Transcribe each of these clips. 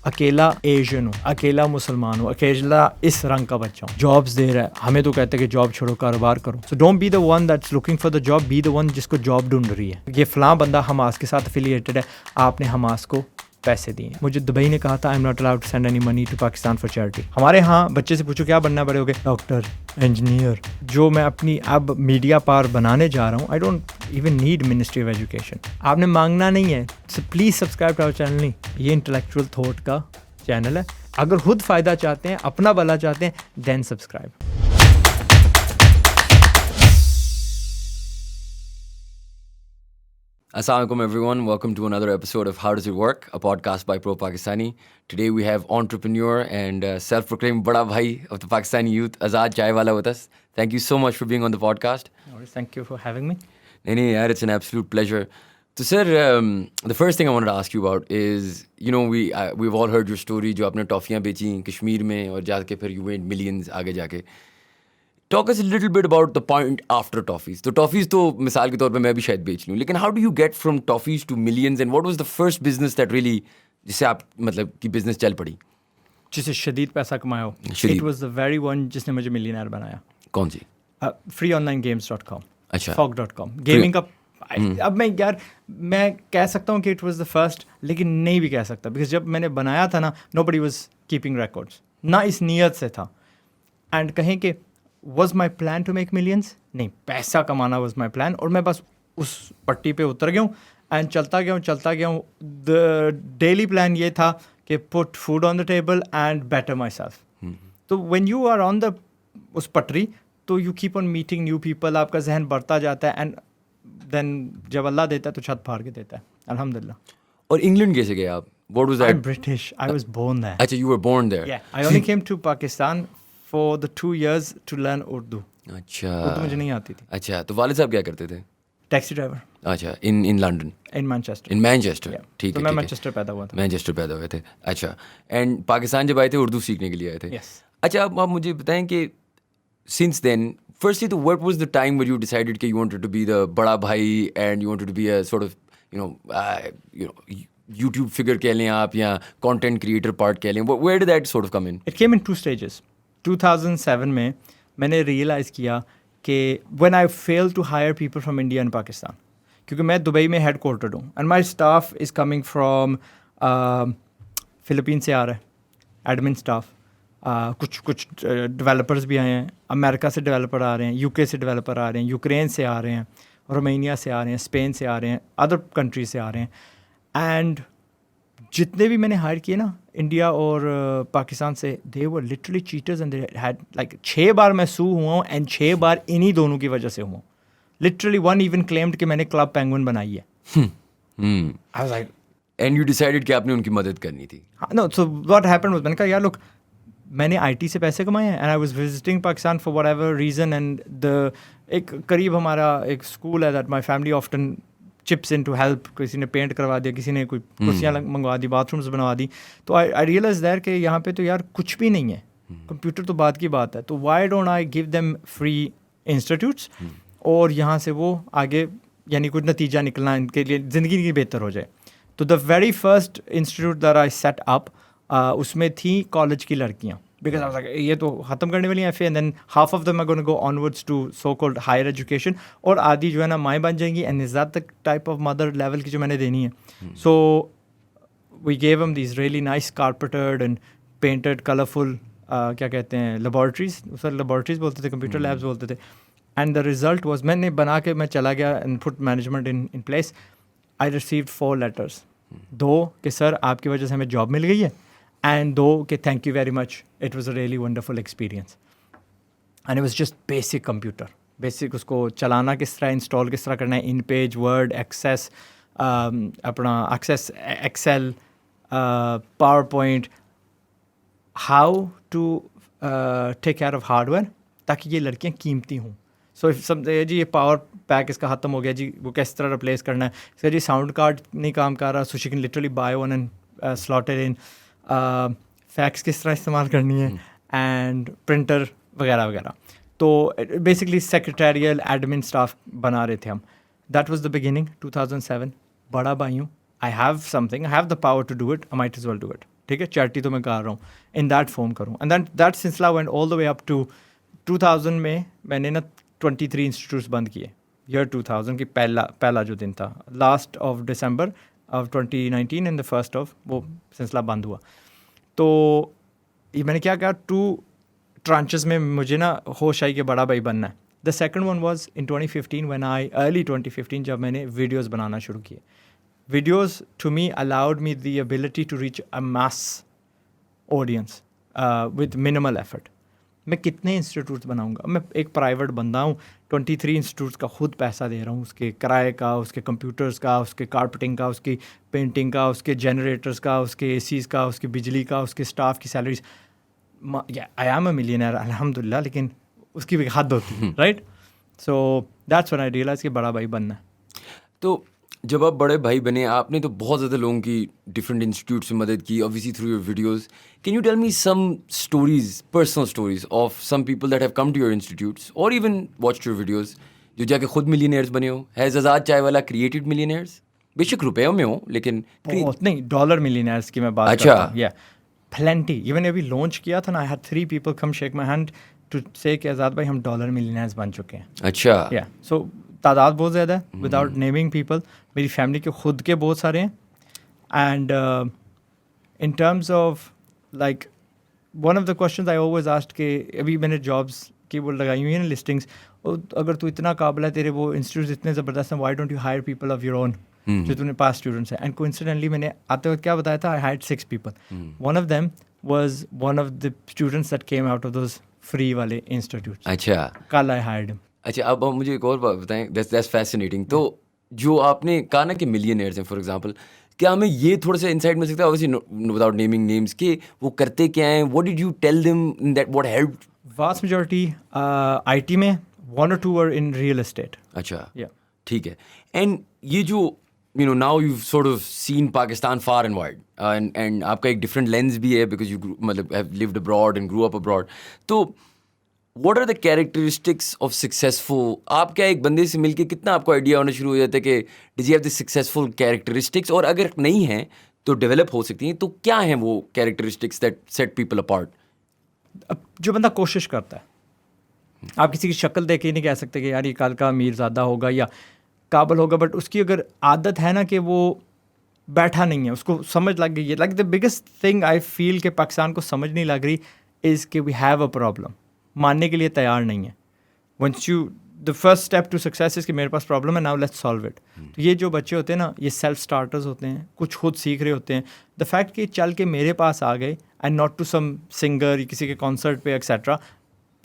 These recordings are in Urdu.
اکیلا ایشین ہوں, اکیلا مسلمان ہوں, اکیلا اس رنگ کا بچہ ہوں, جابس دے رہا ہے, ہمیں تو کہتے ہیں کہ جاب چھوڑو کاروبار کرو. So don't be the one that's looking for the job, be the one جس کو جاب ڈھونڈ رہی ہے. یہ فلاں بندہ حماس کے ساتھ افیلیٹڈ ہے, آپ نے حماس کو پیسے دیے. مجھے دبئی نے کہا تھا I am not allowed to send any money to Pakistan for charity. ہمارے ہاں بچے سے پوچھو کیا بننا بڑے ہو گئے, ڈاکٹر, انجینئر. جو میں اپنی اب میڈیا پار بنانے جا رہا ہوں, I don't even need ministry of education. آپ نے مانگنا نہیں ہے, please subscribe to our channel. نہیں, یہ انٹلیکچوئل تھاٹ کا چینل ہے. اگر خود فائدہ چاہتے ہیں, اپنا بھلا چاہتے ہیں, دین subscribe. Assalamu alaikum everyone, welcome to another episode of How Does It Work, a podcast by Pro Pakistani. Today we have entrepreneur and self-proclaimed bada bhai of the Pakistani youth, Azad Chaiwala with us. Thank you so much for being on the podcast. Thank you for having me. Nee, yaar, it's an absolute pleasure. So sir, the first thing I wanted to ask you about is, you know, we've all heard your story, jo aapne toffeeyan bechi Kashmir mein aur ja ke phir you made millions aage ja ke. Talk us a little bit about the point after toffees. تو toffees تو مثال کے طور پہ میں بھی شاید بیچ لوں, لیکن how do you get from toffees to millions and what was the first business that really جس سے آپ مطلب کہ بزنس چل پڑی, جس سے شدید پیسہ کمایا ہو؟ شدید. It was the very one جس نے مجھے ملینئر بنایا. کون سی؟ freeonlinegames.com. اچھا, fog.com. گیمنگ کا اب میں یار میں کہہ سکتا ہوں کہ اٹ واز دا فرسٹ, لیکن نہیں بھی کہہ سکتا بیکاز جب میں نے بنایا تھا نا, nobody was keeping records, نہ اس نیت سے تھا. اینڈ کہیں کہ was my plan to make millions, نہیں, پیسہ کمانا واز مائی پلان. اور میں بس اس پٹی پہ اتر گیا ہوں اینڈ چلتا گیا ہوں. دا ڈیلی پلان یہ تھا کہ put food on the table and better مائی سیلف. تو when you are on the اس پٹری تو you keep on meeting new people, آپ کا ذہن بڑھتا جاتا ہے اینڈ دین جب اللہ دیتا ہے تو چھت پھاڑ کے دیتا ہے, الحمد للہ. اور انگلینڈ کیسے گئے آپ؟ What was that? I'm British. I was born there. اچھا, you were born there. Yeah, I only came to Pakistan for the 2 years to learn Urdu. اچھا, اردو مجھے نہیں آتی تھی. اچھا, تو والد صاحب کیا کرتے تھے؟ Taxi driver. اچھا, in London. In Manchester. In Manchester. ٹھیک ہے, تو میں مانچسٹر پیدا ہوا تھا. مانچسٹر پیدا ہوئے تھے. اچھا, اینڈ پاکستان جب آئے تھے اردو سیکھنے کے لیے آئے تھے. Yes. اچھا, اب آپ مجھے بتائیں کہ since then, firstly, to what was the time where you decided that you wanted to be the bada bhai and you wanted to be a sort of, YouTube figure کہہ لیں آپ یا content creator part کہہ لیں, where did that sort of come in? It came in 2 stages. 2007 میں میں نے ریئلائز کیا کہ when I failed to hire people from India and Pakistan, کیونکہ میں دبئی میں ہیڈ کوارٹرڈ ہوں and my staff is coming from Philippines سے آ رہا ہے ایڈمن اسٹاف, کچھ ڈیولپرز بھی آئے ہیں, امریکہ سے ڈیولپر آ رہے ہیں, UK سے ڈیولپر آ رہے ہیں, یوکرین سے آ رہے ہیں, رومینیا سے آ رہے ہیں, اسپین سے آ رہے ہیں, ادر کنٹریز سے آ رہے ہیں. اینڈ جتنے بھی میں نے ہائر کیے نا انڈیا اور پاکستان سے, they were literally cheaters and they had like 6 بار میں سو ہوا ہوں اینڈ 6 بار انہی دونوں کی وجہ سے ہوا ہوں. لٹرلی ون ایون کلیمڈ کہ میں نے کلب پینگوئن بنائی ہے. I was like, And you decided کہ آپ نے ان کی مدد کرنی تھی. No, so what happened was میں نے کہا یار لوک, میں نے IT سے پیسے کمائے ہیں and I was visiting Pakistan for whatever reason. And ایک قریب ہمارا ایک اسکول ہے that my family often chips in to help. کسی نے پینٹ کروا دیا, کسی نے کوئی کرسیاں منگوا دی, باتھ رومس بنوا دی. تو آئی ریئلائز دیر کہ یہاں پہ تو یار کچھ بھی نہیں ہے, کمپیوٹر تو بات کی بات ہے. تو why don't I give them free institutes اور یہاں سے وہ آگے یعنی کچھ نتیجہ نکلنا ان کے لیے زندگی کی بہتر ہو جائے. تو the very first institute that I set up, اس میں تھیں کالج کی لڑکیاں, بیکاز یہ تو ختم کرنے والی ہیں F A, and then half of them are gonna go onwards to so called higher education, اور آدھی جو ہے نا مائیں بن جائیں گی اینڈ زیادہ تک ٹائپ آف مدر لیول کی جو میں نے دینی ہے. So we gave them these really nice carpeted and painted colourful کیا کہتے ہیں لیبارٹریز, سر لیبارٹریز بولتے تھے, کمپیوٹر لیبس بولتے تھے. اینڈ دا ریزلٹ واز, میں نے بنا کے میں چلا گیا and put management in place. I received 4 letters, 2 کہ سر آپ کی وجہ سے ہمیں جاب مل گئی ہے, اینڈ 2 کہ thank you very much, it was a really wonderful experience. And it was just basic computer, basic اس کو چلانا کس طرح, انسٹال کس طرح کرنا ہے, ان پیج, ورڈ, ایکسیس, اپنا Access, Excel, PowerPoint, how to take care of hardware تاکہ یہ لڑکیاں قیمتی ہوں. سو سب جی یہ پاور پیک اس کا ختم ہو گیا جی, وہ کس طرح ریپلیس کرنا ہے, سر جی ساؤنڈ کارڈ نہیں کام کر رہا, so she can literally buy one and slot it in, fax کس طرح استعمال کرنی ہے, اینڈ پرنٹر وغیرہ وغیرہ. تو بیسکلی سیکریٹریل ایڈمن اسٹاف بنا رہے تھے ہم. That was the beginning 2007. بڑا بھائی ہوں, I have something, I have the power to do it, I might as well do it. ٹھیک ہے, چیریٹی تو میں کر رہا ہوں, ان دیٹ فارم کروں. اینڈ دین دیٹ سلسلہ went all the way up to 2000 میں میں نے نا 23 انسٹیٹیوٹس بند کیے. ایئر 2000 کی پہلا جو دن تھا, last of December of 2019 and the first of وہ سلسلہ بند ہوا. تو یہ میں نے کیا کہا, 2 ٹرانچز میں مجھے نا ہوش آئی کہ بڑا بھائی بننا ہے. The second one was in 2015 when I early 2015 جب میں نے ویڈیوز بنانا شروع کیے. Videos to me allowed me the ability to reach a mass audience with minimal effort. میں کتنے انسٹیٹیوٹس بناؤں گا, میں ایک پرائیویٹ بندہ ہوں, 23 انسٹیٹیوٹس کا خود پیسہ دے رہا ہوں, اس کے کرائے کا, اس کے کمپیوٹرز کا, اس کے کارپیٹنگ کا, اس کی پینٹنگ کا, اس کے جنریٹرز کا, اس کے اے سیز کا, اس کی بجلی کا, اس کے اسٹاف کی salaries. I am a millionaire الحمد للہ, لیکن اس کی بھی حد ہوتی ہے, right. So that's when I realize کہ بڑا بھائی بننا ہے. تو جب آپ بڑے بھائی بنے, آپ نے تو بہت زیادہ لوگوں کی ڈفرینٹ انسٹیٹیوٹ سے مدد کی, obviously through your videos. Can you tell me some stories, personal stories of some people that have come to your institutes or even watched your videos جو جا کے خود ملینئرز بنے ہو؟ Has آزاد چائے والا created millionaires؟ بے شک روپیوں میں ہو, لیکن بہت نہیں, ڈالر ملینئرز کی میں بات کرتا ہوں. یا پلینٹی. ایون ابھی لانچ کیا تھا نا, I had 3 people come shake my hand to say کہ آزاد بھائی ہم ڈالر ملینئرز بن چکے ہیں. اچھا, یا سو تعداد بہت زیادہ ہے, وداؤٹ نیمنگ پیپل. میری فیملی کے خود کے بہت سارے ہیں. And in terms of like one of the questions I always asked کہ ابھی میں نے جابس کی وہ لگائی ہوئی ہیں نا لسٹنگس, اگر تو اتنا قابل ہے, تیرے وہ انسٹیٹیوٹس اتنے زبردست ہیں, why don't you hire people of your own جو تم نے پاس اسٹوڈنٹس ہیں. اینڈ کوئنسیڈنٹلی میں نے آتے وقت کیا بتایا تھا, I hired 6 people. One of them was one of the students that came out of those free والے انسٹیٹیوٹس. اچھا, کل آئی ہائرڈ ہم. اچھا, اب مجھے ایک اور بات بتائیں, دیٹس فیسینیٹنگ. تو جو آپ نے کہا نا کہ ملینئرز ہیں فار ایگزامپل, کیا ہمیں یہ تھوڑا سا انسائٹ مل سکتا ہے, اوبویسلی وداؤٹ نیمنگ نیمس, کہ وہ کرتے کیا ہیں, what did you tell them that what help? Vast majority I T میں, 1 or 2 are in real estate. اچھا, Yeah. ٹھیک ہے. اینڈ یہ جو now you've sort of seen Pakistan far and wide, and آپ کا ایک ڈفرنٹ لینس بھی ہے because you مطلب have lived abroad and grew up abroad. تو what are the characteristics of successful? آپ کیا ایک بندے سے مل کے کتنا آپ کو آئیڈیا ہونا شروع ہو جاتا ہے کہ does he have the successful characteristics, اور اگر نہیں ہیں تو ڈیولپ ہو سکتی ہیں, تو کیا ہیں وہ characteristics that set people apart? اب جو بندہ کوشش کرتا ہے, آپ کسی کی شکل دیکھ کے نہیں کہہ سکتے کہ یار یہ کل کا امیر زادہ ہوگا یا قابل ہوگا, بٹ اس کی اگر عادت ہے نا کہ وہ بیٹھا نہیں ہے, اس کو سمجھ لگ گئی ہے. Like the biggest thing I feel کہ پاکستان کو سمجھ نہیں لگ رہی از کہ وی ہیو اے پرابلم, ماننے کے لیے تیار نہیں ہے. Once you the first step to success is کہ میرے پاس پرابلم ہے, ناؤ لیٹس سالو اٹ. تو یہ جو بچے ہوتے ہیں نا, یہ سیلف اسٹارٹرز ہوتے ہیں, کچھ خود سیکھ رہے ہوتے ہیں. دا فیکٹ کہ چل کے میرے پاس آ گئے and not to some singer, کسی کے کانسرٹ پہ etcetera,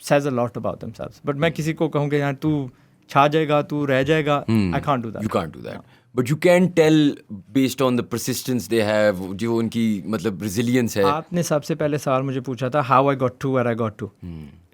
says a lot about themselves. But میں کسی کو کہوں کہ یار تو چھا جائے گا, تو رہ جائے گا, I can't do that. You can't do that. But you can tell based on the persistence they have, جو ان کی مطلب resilience ہے. آپ نے سب سے پہلے سوال مجھے پوچھا تھا how I got to where I got to.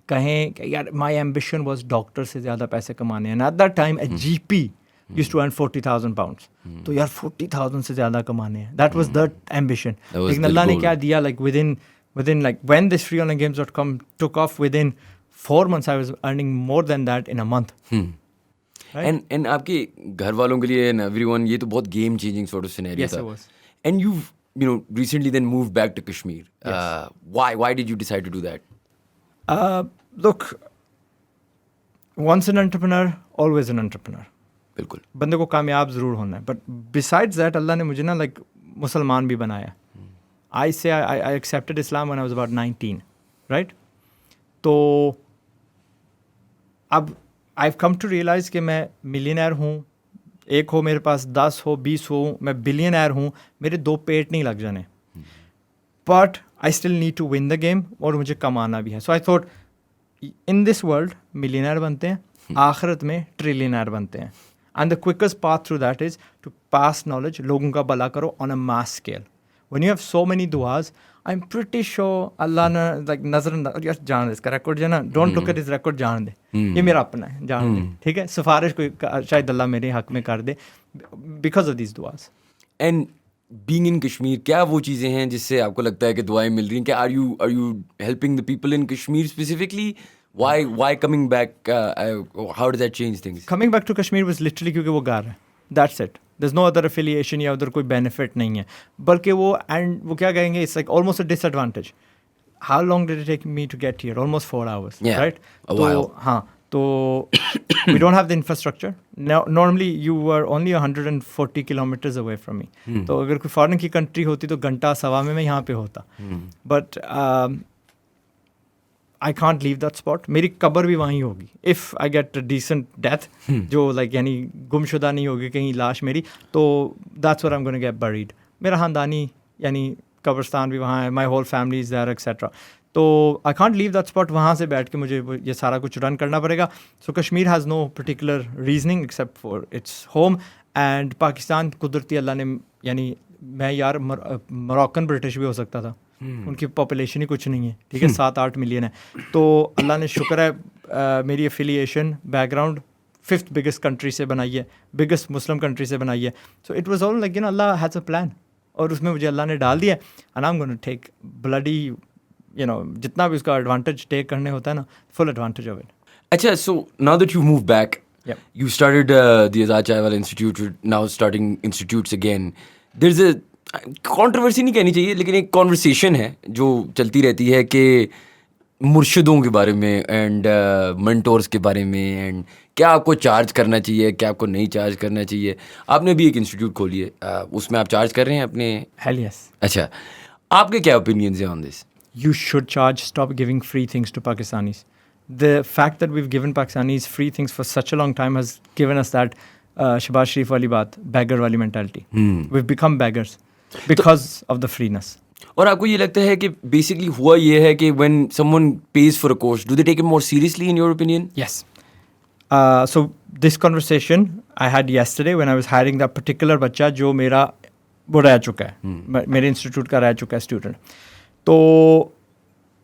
کہیں کہ یار my ambition was ڈاکٹر سے زیادہ پیسے کمانے ہیں. And at that time a GP used to earn 40,000 pounds. تو یار 40,000 سے زیادہ کمانے ہیں. That was the ambition. لیکن اللہ نے کیا دیا, like within like when this freeonlinegames.com took off, within 4 months I was earning more than that in a month. And آپ کے گھر والوں کے لیے and everyone, یہ تو بہت game changing sort of scenario Yes, تھا. it was. And you've recently then moved back to Kashmir. Yes. Why did you decide to do that? Look, once an entrepreneur, always an entrepreneur. بالکل, بندے کو کامیاب ضرور ہونا ہے. بٹ besides that, اللہ نے مجھے نا لائک مسلمان بھی بنایا. I accepted Islam when I was about 19, right? تو اب I've come to realize کہ میں ملینئر ہوں, ایک ہو میرے پاس 10 ہو 20 ہو, میں بلینئر ہوں, میرے 2 پیٹ نہیں لگ جانے. But I still need to win the game, اور مجھے کمانا بھی ہے. So I thought in this world millionaire بنتے ہیں, آخرت میں ٹریلینئر بنتے ہیں. And the quickest path through that is to pass knowledge, لوگوں کا بھلا کرو on a mass scale. When you have so many duas, I'm pretty sure اللہ نے like نظر یار جان دے اس کا ریکارڈ جو ہے نا, don't look at his record, جان دے, یہ میرا اپنا ہے, جان دے, ٹھیک ہے. سفارش کوئی شاید اللہ میرے حق میں کر دے because of these duas. And being in Kashmir, کیا وہ چیزیں ہیں جس سے آپ کو لگتا ہے کہ دعائیں مل رہی ہیں؟ کیا are you helping the people in Kashmir specifically? Why coming back? How does that change things? Coming back to Kashmir was literally کیونکہ وہ گھر ہے, that's it. there's no other affiliation یا ادھر کوئی بینیفٹ نہیں ہے, بلکہ وہ اینڈ وہ کیا کہیں گے, it's like almost a disadvantage. How long did it take me to get here? Almost 4 hours, right? تو ہاں, تو we don't have the infrastructure. Now, normally you were only 140 kilometers away from me. تو اگر کوئی فارن کی کنٹری ہوتی تو گھنٹہ سوا میں یہاں پہ ہوتا. But I can't leave that spot. میری قبر بھی وہیں ہوگی if I get a decent death, جو like یعنی گمشدہ نہیں ہوگی کہیں لاش میری, تو that's where I'm going to get buried. میرا خاندانی یعنی قبرستان بھی وہاں ہے, my whole family is there etc. تو I can't leave that spot. وہاں سے بیٹھ کے مجھے یہ سارا کچھ رن کرنا پڑے گا. So Kashmir has no particular reasoning except for its home. And Pakistan قدرتی اللہ نے, یعنی میں یار موراکن برٹش بھی ہو سکتا تھا, ان کی پاپولیشن ہی کچھ نہیں ہے, ٹھیک ہے, 7-8 ملین ہے. تو اللہ نے شکر ہے میری affiliation back ground 5th biggest country سے بنائی ہے, بگیسٹ مسلم کنٹری سے بنائی ہے. So it was all like Allah has a plan, اور اس میں مجھے اللہ نے ڈال دیا, and I am gonna take bloody جتنا بھی اس کا ایڈوانٹیج ٹیک کرنے ہوتا ہے نا, فل ایڈوانٹیج آف اٹ. اچھا, so now that you move back, you started the Azad Chai Wala institute, now starting institutes again. There is a controversy نہیں کہنی چاہیے, لیکن ایک کانورسیشن ہے جو چلتی رہتی ہے کہ مرشدوں کے بارے میں اینڈ منٹورس کے بارے میں, اینڈ کیا آپ کو چارج کرنا چاہیے, کیا آپ کو نہیں چارج کرنا چاہیے. آپ نے بھی ایک انسٹیٹیوٹ کھولی ہے, اس میں آپ چارج کر رہے ہیں اپنے؟ Hell yes. اچھا, آپ کے کیا اوپینینز ہیں آن دس؟ You should charge. Stop giving free things to Pakistanis. The fact that we've given Pakistanis free things for such a long time has given us that Shahbaz Sharif wali baat, beggar wali mentality. We've become beggars because of the freeness. اور آپ کو یہ لگتا ہے کہ بیسکلی ہوا یہ ہے کہ when someone pays for a course, do they take it more seriously in your opinion? Yes. So this conversation I had yesterday when I was hiring that particular بچہ جو میرا وہ رہ چکا ہے, میرے انسٹیٹیوٹ کا رہ چکا ہے اسٹوڈنٹ. تو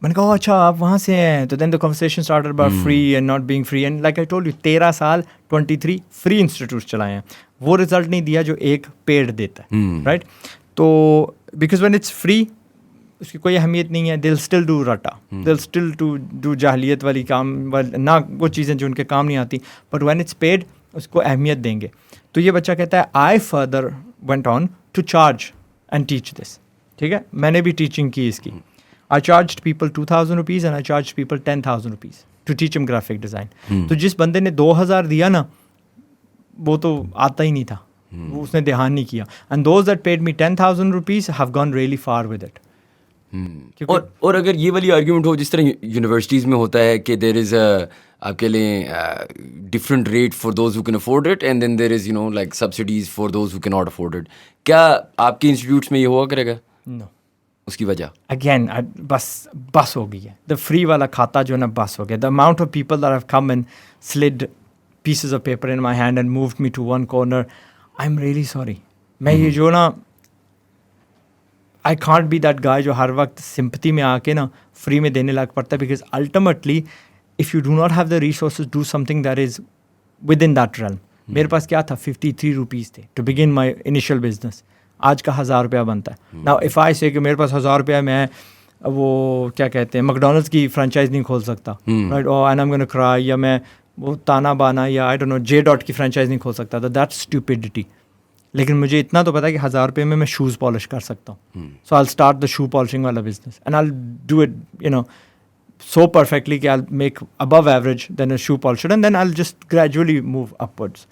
میں نے کہا اچھا آپ وہاں سے ہیں, تو then the conversation started about free and not being free. And like I told you 13 سال 23 فری انسٹیٹیوٹس چلائے ہیں, وہ رزلٹ نہیں دیا جو ایک پیڈ دیتا ہے, رائٹ. تو بیکاز وین اٹس فری اس کی کوئی اہمیت نہیں ہے, دل اسٹل ڈو رٹا, دل اسٹل ٹو ڈو جاہلیت والی کام, نہ وہ چیزیں جو ان کے کام نہیں آتی, بٹ وین اٹس پیڈ اس کو اہمیت دیں گے. تو یہ بچہ کہتا ہے I further went on to charge and teach this. ٹھیک ہے, میں نے بھی ٹیچنگ کی اس کی. I charged people 2,000 rupees and I charged people 10,000 rupees to teach them graphic design. تو جس بندے نے 2,000 دیا نا, وہ تو آتا ہی نہیں تھا, اس نے دھیان نہیں کیا. And those that paid me 10,000 rupees have gone really far with it. اور اگر یہ والی آرگیومنٹ ہو جس طرح یونیورسٹیز میں ہوتا ہے کہ دیر از آپ کے لیے different rate for those who can afford it and then there is like subsidies for those who can not afford it, کیا آپ کے انسٹیٹیوٹس میں یہ ہوا کرے گا؟ No. اس کی وجہ اگین بس ہو گئی ہے. دا فری والا کھاتا جو ہے نا بس ہو گیا. The amount of people that have come and slid pieces of paper in my hand and moved me to one corner. I'm really sorry. میں یہ جو نا I can't be that guy جو ہر وقت سمپتھی میں آ کے نا فری میں دینے لگ پڑتا ہے, because ultimately if you do not have the resources, do something that is within that realm. میرے پاس کیا تھا 53 روپیز تھے to begin my initial business. آج کا 1,000 روپیہ بنتا ہے. Now if I say کہ میرے پاس 1,000 روپیہ میں وہ کیا کہتے ہیں میکڈونلڈس کی فرانچائز نہیں کھول سکتا, رائٹ, اور اینڈ آئی ایم گونا کرائی, یا میں وہ تانا بانا یا I don't know J dot کی فرانچائز نہیں کھول سکتا تھا, دیٹس اسٹوپیڈیٹی. لیکن مجھے اتنا تو پتا ہے کہ 1,000 روپے میں شوز پالش کر سکتا ہوں. So I start the shoe polishing والا business and I do it so perfectly کہ I'll make above average than a shoe polisher, and then I'll just gradually move upwards.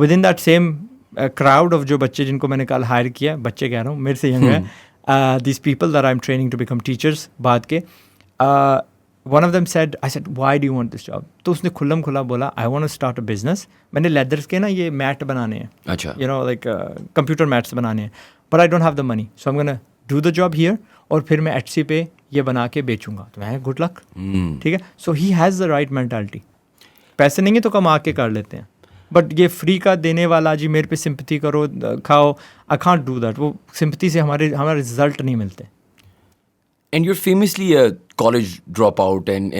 Within that same crowd of جو بچے جن کو میں نے کل ہائر کیا, بچے کہہ رہا ہوں میرے سے ینگ ہیں, these people that I'm training to become teachers بعد کے, one of them said, I said, why do you want this job? تو اس نے کھلم کھلا بولا, I want to start a business. میں نے لیدرس کے نا یہ میٹ بنانے ہیں, اچھا, like computer mats بنانے ہیں, but I don't have the money, so I'm gonna do the job here, اور پھر میں ایچ سی پہ یہ بنا کے بیچوں گا. تو میں گڈ لک, ٹھیک ہے. So he has the right mentality. پیسے نہیں ہیں تو کما کے کر لیتے ہیں, بٹ یہ فری کا دینے والا جی میرے پہ سمپتھی کرو کھاؤ, آئی کانٹ ڈو دیٹ. وہ سمپتھی سے ہمارا رزلٹ نہیں ملتے. And you famously college drop out and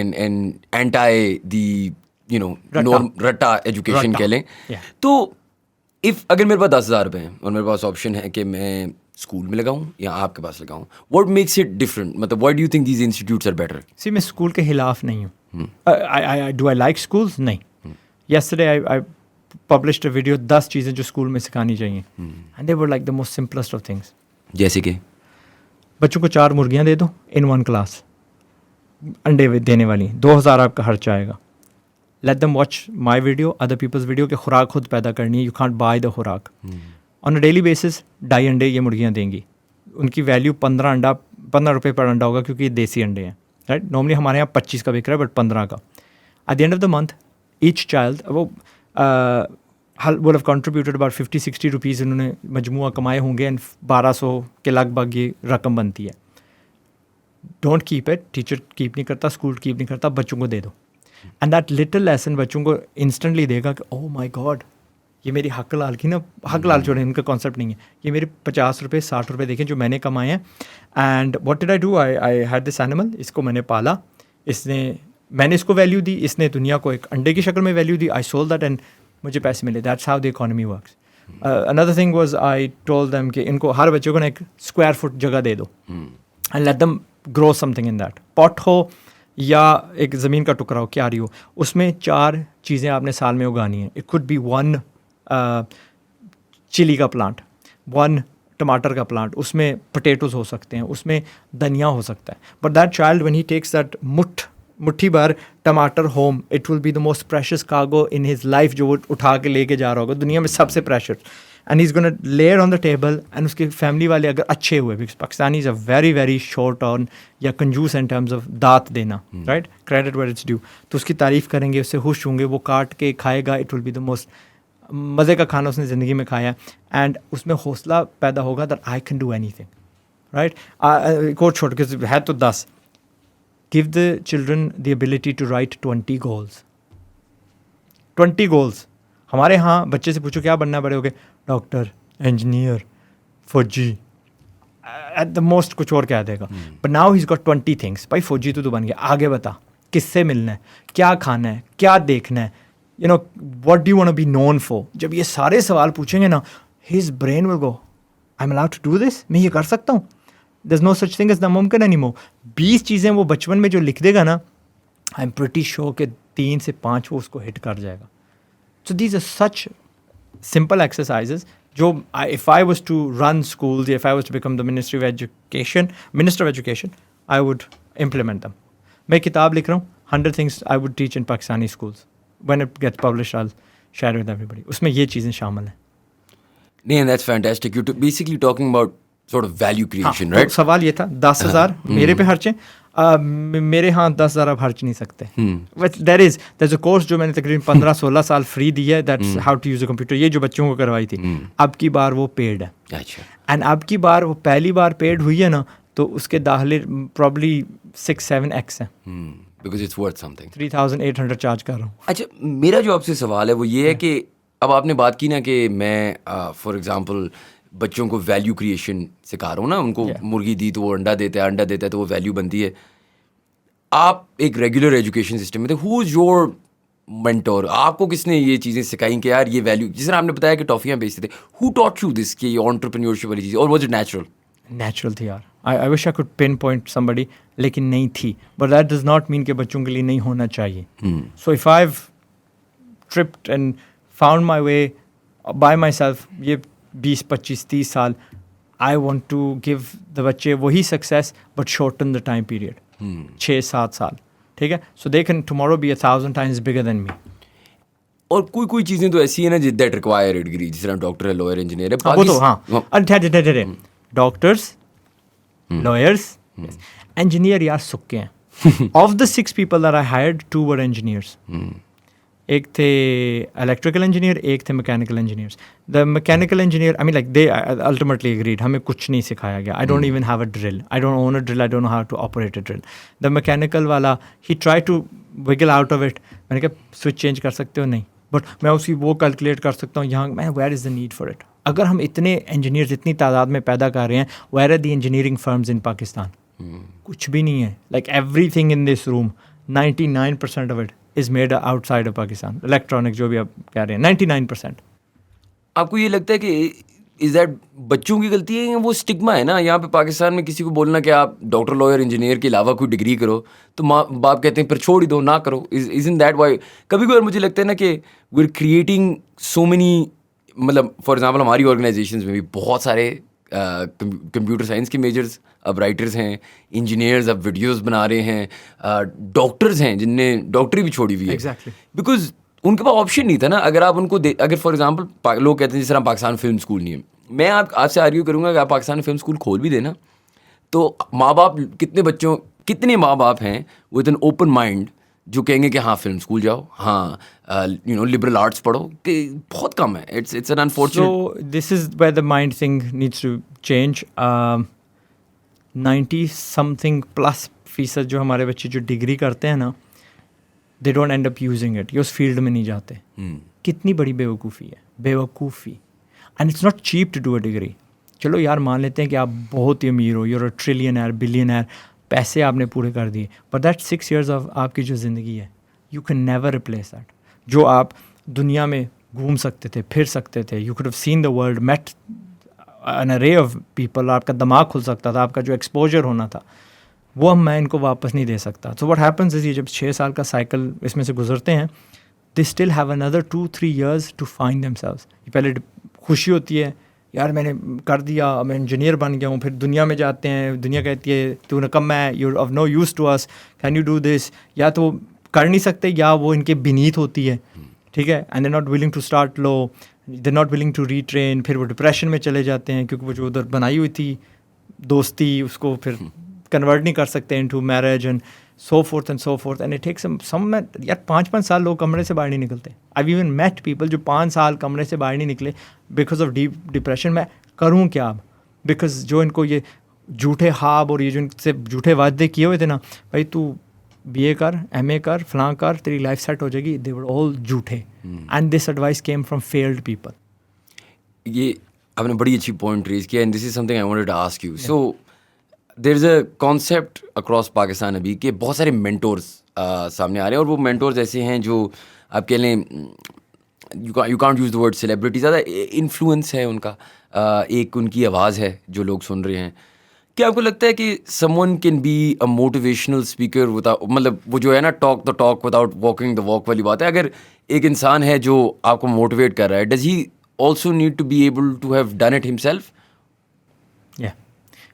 anti the رٹا ایجوکیشن کہہ لیں. تو اگر میرے پاس 10,000 روپے ہیں اور میرے پاس آپشن ہے کہ میں اسکول میں لگاؤں یا آپ کے پاس لگاؤں, واٹ میکس اٹ ڈفرنٹ؟ مطلب why do you think these institutes are better? See میں اسکول کے خلاف نہیں ہوں. Do I like schools? نہیں. Yesterday I published a video 10 چیزیں جو اسکول میں سکھانی چاہیے, and they were like the most simplest of things. جیسے کہ بچوں کو 4 مرغیاں دے دو in one class, انڈے دینے والی, 2000 آپ کا خرچہ آئے گا. Let them watch my video, other people's video, کہ خوراک خود پیدا کرنی ہے, you can't buy the خوراک. On a daily basis 2.5 انڈے یہ مرغیاں دیں گی, ان کی ویلیو 15 روپے پر انڈا ہوگا کیونکہ یہ دیسی انڈے ہیں, رائٹ. نارملی ہمارے یہاں 25 کا بک رہا ہے بٹ 15 کا. At the end of the month, each child وہ would have contributed about 50-60 rupees انہوں نے مجموعہ کمائے ہوں گے, 1200 کے لگ بھگ یہ رقم بنتی ہے. Don't keep it, teacher keep نہیں کرتا, اسکول کیپ نہیں کرتا, بچوں کو دے دو. اینڈ دیٹ لٹل لیسن بچوں کو انسٹنٹلی دے گا کہ او مائی گاڈ, یہ میری حق لال کی نا, حق لال چھوڑیں, ان کا کانسیپٹ نہیں ہے, یہ میرے 50 روپے 60 روپے دیکھیں جو میں نے کمائے ہیں. And what did I do, I had this animal, اس کو میں نے پالا, میں نے اس کو ویلیو دی, اس نے دنیا کو ایک انڈے کی شکل میں value the, I sold that and مجھے پیسے ملے. That's how the economy works. Another thing was I told them کہ ان کو ہر بچے کو نا ایک اسکوائر فٹ جگہ دے دو and let them grow something in that. Pot ہو یا ایک زمین کا ٹکڑا ہو, کیاری ہو, اس میں 4 چیزیں آپ نے سال میں اگانی ہیں. اٹ کوڈ بی 1 چلی کا پلانٹ, 1 ٹماٹر کا پلانٹ, اس میں پوٹیٹوز ہو سکتے ہیں, اس میں دھنیا ہو سکتا ہے. But that child when he takes that مٹھی بھر ٹماٹر home, it will be the most precious cargo in his life, جو وہ اٹھا کے لے کے جا رہا ہوگا دنیا میں سب سے pressure. And he is gonna learn on the table. اینڈ اس کے فیملی والے اگر اچھے ہوئے, because Pakistani is a very very short on یا کنجوس ان ٹرمز آف دات دینا, right, credit where it's due, تو اس کی تعریف کریں گے, اس سے خوش ہوں گے, وہ کاٹ کے کھائے گا, it will be the most مزے کا کھانا اس نے زندگی میں کھایا. اینڈ اس میں حوصلہ پیدا ہوگا that I can do any thing, right. ایک اور چھوٹ کے ہے تو 10. Give the children the ability to write 20 goals. 20 goals. ہمارے ہاں بچے سے پوچھو کیا بننا بڑے ہو گئے, ڈاکٹر, انجینئر, فوجی, ایٹ دا موسٹ کچھ اور کہہ دے گا. But now has got 20 things. بھائی فوجی تو بن گیا, آگے بتا کس سے ملنا ہے, کیا کھانا ہے, کیا دیکھنا ہے, you know what do you want to be known for. جب یہ سارے سوال پوچھیں گے نا, his brain will go, I am allowed to do this, میں یہ کر سکتا ہوں. There's no such thing as ناممکن anymore. 20 چیزیں وہ بچپن میں جو لکھ دے گا نا, آئی ایم پریٹی شیور کہ 3 سے 5 وہ اس کو ہٹ کر جائے گا. So these are such simple exercises جو if I was to run schools, if I was to become the Minister of Education, I would implement them. میں کتاب لکھ رہا ہوں 100 things I would teach in Pakistani schools. When it gets published, I'll share with everybody. اس میں یہ چیزیں شامل ہیں. نہیں, that's fantastic. You're basically talking about sort of value creation, right? سوال یہ تھا 10,000 میرے پہ خرچیں, میرے ہاں 10,000 آپ خرچ نہیں سکتے. there's a course جو میں نے تقریباً 15-16 سال فری دی ہے, that's how to use a computer, یہ جو بچوں کو کروائی تھی. اب کی بار وہ پیڈ ہے. اچھا. اینڈ اب کی بار وہ پہلی بار پیڈ ہوئی ہے نا, تو اس کے داخلے probably 6-7x ہیں. Because it's worth something. 3,800 charge کر رہا ہوں. اچھا, میرا جو آپ سے سوال ہے وہ یہ ہے کہ اب آپ نے بات کی نا کہ میں فار ایگزامپل بچوں کو ویلیو کریشن سکھا رہا ہوں نا, ان کو مرغی دی تو وہ انڈا دیتا ہے تو وہ ویلیو بنتی ہے. آپ ایک ریگولر ایجوکیشن سسٹم میں تھے, ہو از یور مینٹور, آپ کو کس نے یہ چیزیں سکھائیں کہ یار یہ ویلیو, جس طرح آپ نے بتایا کہ ٹافیاں بیچتے تھے, ہو ٹاٹ یو دس کہ یہ انٹرپرینیورشپ والی چیز, اور واز اٹ نیچرل تھی یار. I wish I could pinpoint somebody, لیکن نہیں تھی. But that does not mean کہ بچوں کے لیے نہیں ہونا چاہیے. So if I've tripped and found my way by myself, یہ 20-25-30 سال, I want to give the بچے وہی success but shorten the time period. 6-7 سال, ٹھیک ہے. So they can tomorrow be 1,000 times bigger than me. اور کوئی چیزیں تو ایسی ہیں نا دیٹ ریکوائر ڈگری, جس طرح ڈاکٹر ہے, لوئر, انجینئر ہے. وہ تو ہاں, ڈاکٹرس, lawyers, engineer یار سکے ہیں. Of the 6 people that I hired, 2 were engineers. ایک تھے electrical engineer, ایک تھے mechanical engineers. The mechanical engineer, I mean like they ultimately agreed, ہمیں کچھ نہیں سکھایا گیا. I don't even have a drill. I don't own a drill. I don't know how to operate a drill. The mechanical والا, he tried to wiggle out of it. میں نے کہا switch change کر سکتے ہو, نہیں, بٹ میں اسی وہ کیلکولیٹ کر سکتا ہوں یہاں, میں where is the need for it. اگر ہم اتنے انجینئرز اتنی تعداد میں پیدا کر رہے ہیں, where are the engineering firms in Pakistan? کچھ بھی نہیں ہے. Like everything in this room, 99% of it is made outside of Pakistan. Electronics جو بھی آپ کہہ رہے ہیں, 99%. آپ کو یہ لگتا ہے کہ از دیٹ بچوں کی غلطی ہے یا وہ اسٹگما ہے نا یہاں پہ پاکستان میں کسی کو بولنا کہ آپ ڈاکٹر لائر انجینئر کے علاوہ کوئی ڈگری کرو تو ماں باپ کہتے ہیں پھر چھوڑ ہی دو نہ کرو. از ان دیٹ وائی کبھی کبھار مجھے لگتا ہے نا کہ we are creating so many, مطلب فار ایگزامپل ہماری آرگنائزیشنز میں بھی بہت سارے کمپیوٹر سائنس کے میجرز اب رائٹرز ہیں, انجینئرز اب ویڈیوز بنا رہے ہیں, ڈاکٹرز ہیں جن نے ڈاکٹری بھی چھوڑی ہوئی ہے, بیکاز ان کے پاس آپشن نہیں تھا نا. اگر آپ ان کو اگر فار ایگزامپل لوگ کہتے ہیں جس طرح پاکستان فلم اسکول نہیں ہے, میں آپ سے آرگیو کروں گا کہ آپ پاکستان فلم اسکول کھول بھی دینا تو ماں باپ کتنے ماں باپ ہیں ود این اوپن مائنڈ جو کہیں گے کہ ہاں فلم اسکول جاؤ, ہاں لبرل آرٹس پڑھو, کہ بہت کم ہے. It's an unfortunate. So this is where the mind thing needs to change. 90% جو ہمارے بچے جو ڈگری کرتے ہیں نا, they don't end up using it. یہ اس فیلڈ میں نہیں جاتے. کتنی بڑی بیوقوفی ہے, بیوقوفی. And it's not cheap to do a degree. چلو یار مان لیتے ہیں کہ آپ بہت ہی امیر ہو, you are a trillionaire, billionaire, پیسے آپ نے پورے کر دیے, بٹ دیٹ 6 years آف آپ کی جو زندگی ہے, you can never replace that. جو آپ دنیا میں گھوم سکتے تھے, پھر سکتے تھے, you could have seen the world, meet an array of people, آپ کا دماغ کھل سکتا تھا, آپ کا جو ایکسپوجر ہونا تھا وہ میں ان کو واپس نہیں دے سکتا. سو واٹ ہیپنز از, یہ جب 6 سال کا سائیکل اس میں سے گزرتے ہیں, they still have another 2-3 years to find themselves. یہ پہلے خوشی ہوتی ہے یار میں نے کر دیا, میں انجینئر بن گیا ہوں, پھر دنیا میں جاتے ہیں, دنیا کہتی ہے تو نکما ہے, you of no use to us, can you do this, یا تو کر نہیں سکتے یا وہ ان کے بینیتھ ہوتی ہے, ٹھیک ہے, and they not willing to start low, they not willing to retrain, پھر وہ ڈپریشن میں چلے جاتے ہیں کیونکہ وہ جو ادھر بنائی ہوئی تھی دوستی اس کو پھر کنورٹ نہیں کر سکتے into marriage and so forth and so forth. And it takes some یار 5 سال لوگ کمرے سے باہر نہیں نکلتے. آئی ایون میٹ پیپل جو 5 سال کمرے سے باہر نہیں نکلے بیکاز آف ڈیپ ڈپریشن. میں کروں کیا اب, بیکاز جو ان کو یہ جھوٹے خواب اور یہ جو ان سے جھوٹے وعدے کیے ہوئے تھے نا, بھائی تو BA کر, MA کر, فلاں کر, تیری لائف سیٹ ہو جائے گی, دے ور آل جھوٹے. And this advice came from field people. یہ آپ نے بڑی اچھی پوائنٹ ریز کیا, and this is something I wanted to ask you. So there is a concept across Pakistan ابھی کہ بہت سارے مینٹورس سامنے آ رہے ہیں, اور وہ مینٹورز ایسے ہیں جو آپ کہہ لیں you can't use the word celebrity, زیادہ انفلوئنس ہے ان کا, ایک ان کی آواز ہے جو لوگ سن رہے ہیں. کیا آپ کو لگتا ہے کہ someone can be a motivational speaker, مطلب وہ جو ہے نا talk the talk without walking the walk والی بات ہے, اگر ایک انسان ہے جو آپ کو موٹیویٹ کر رہا ہے, does he also need to be able to have done it himself?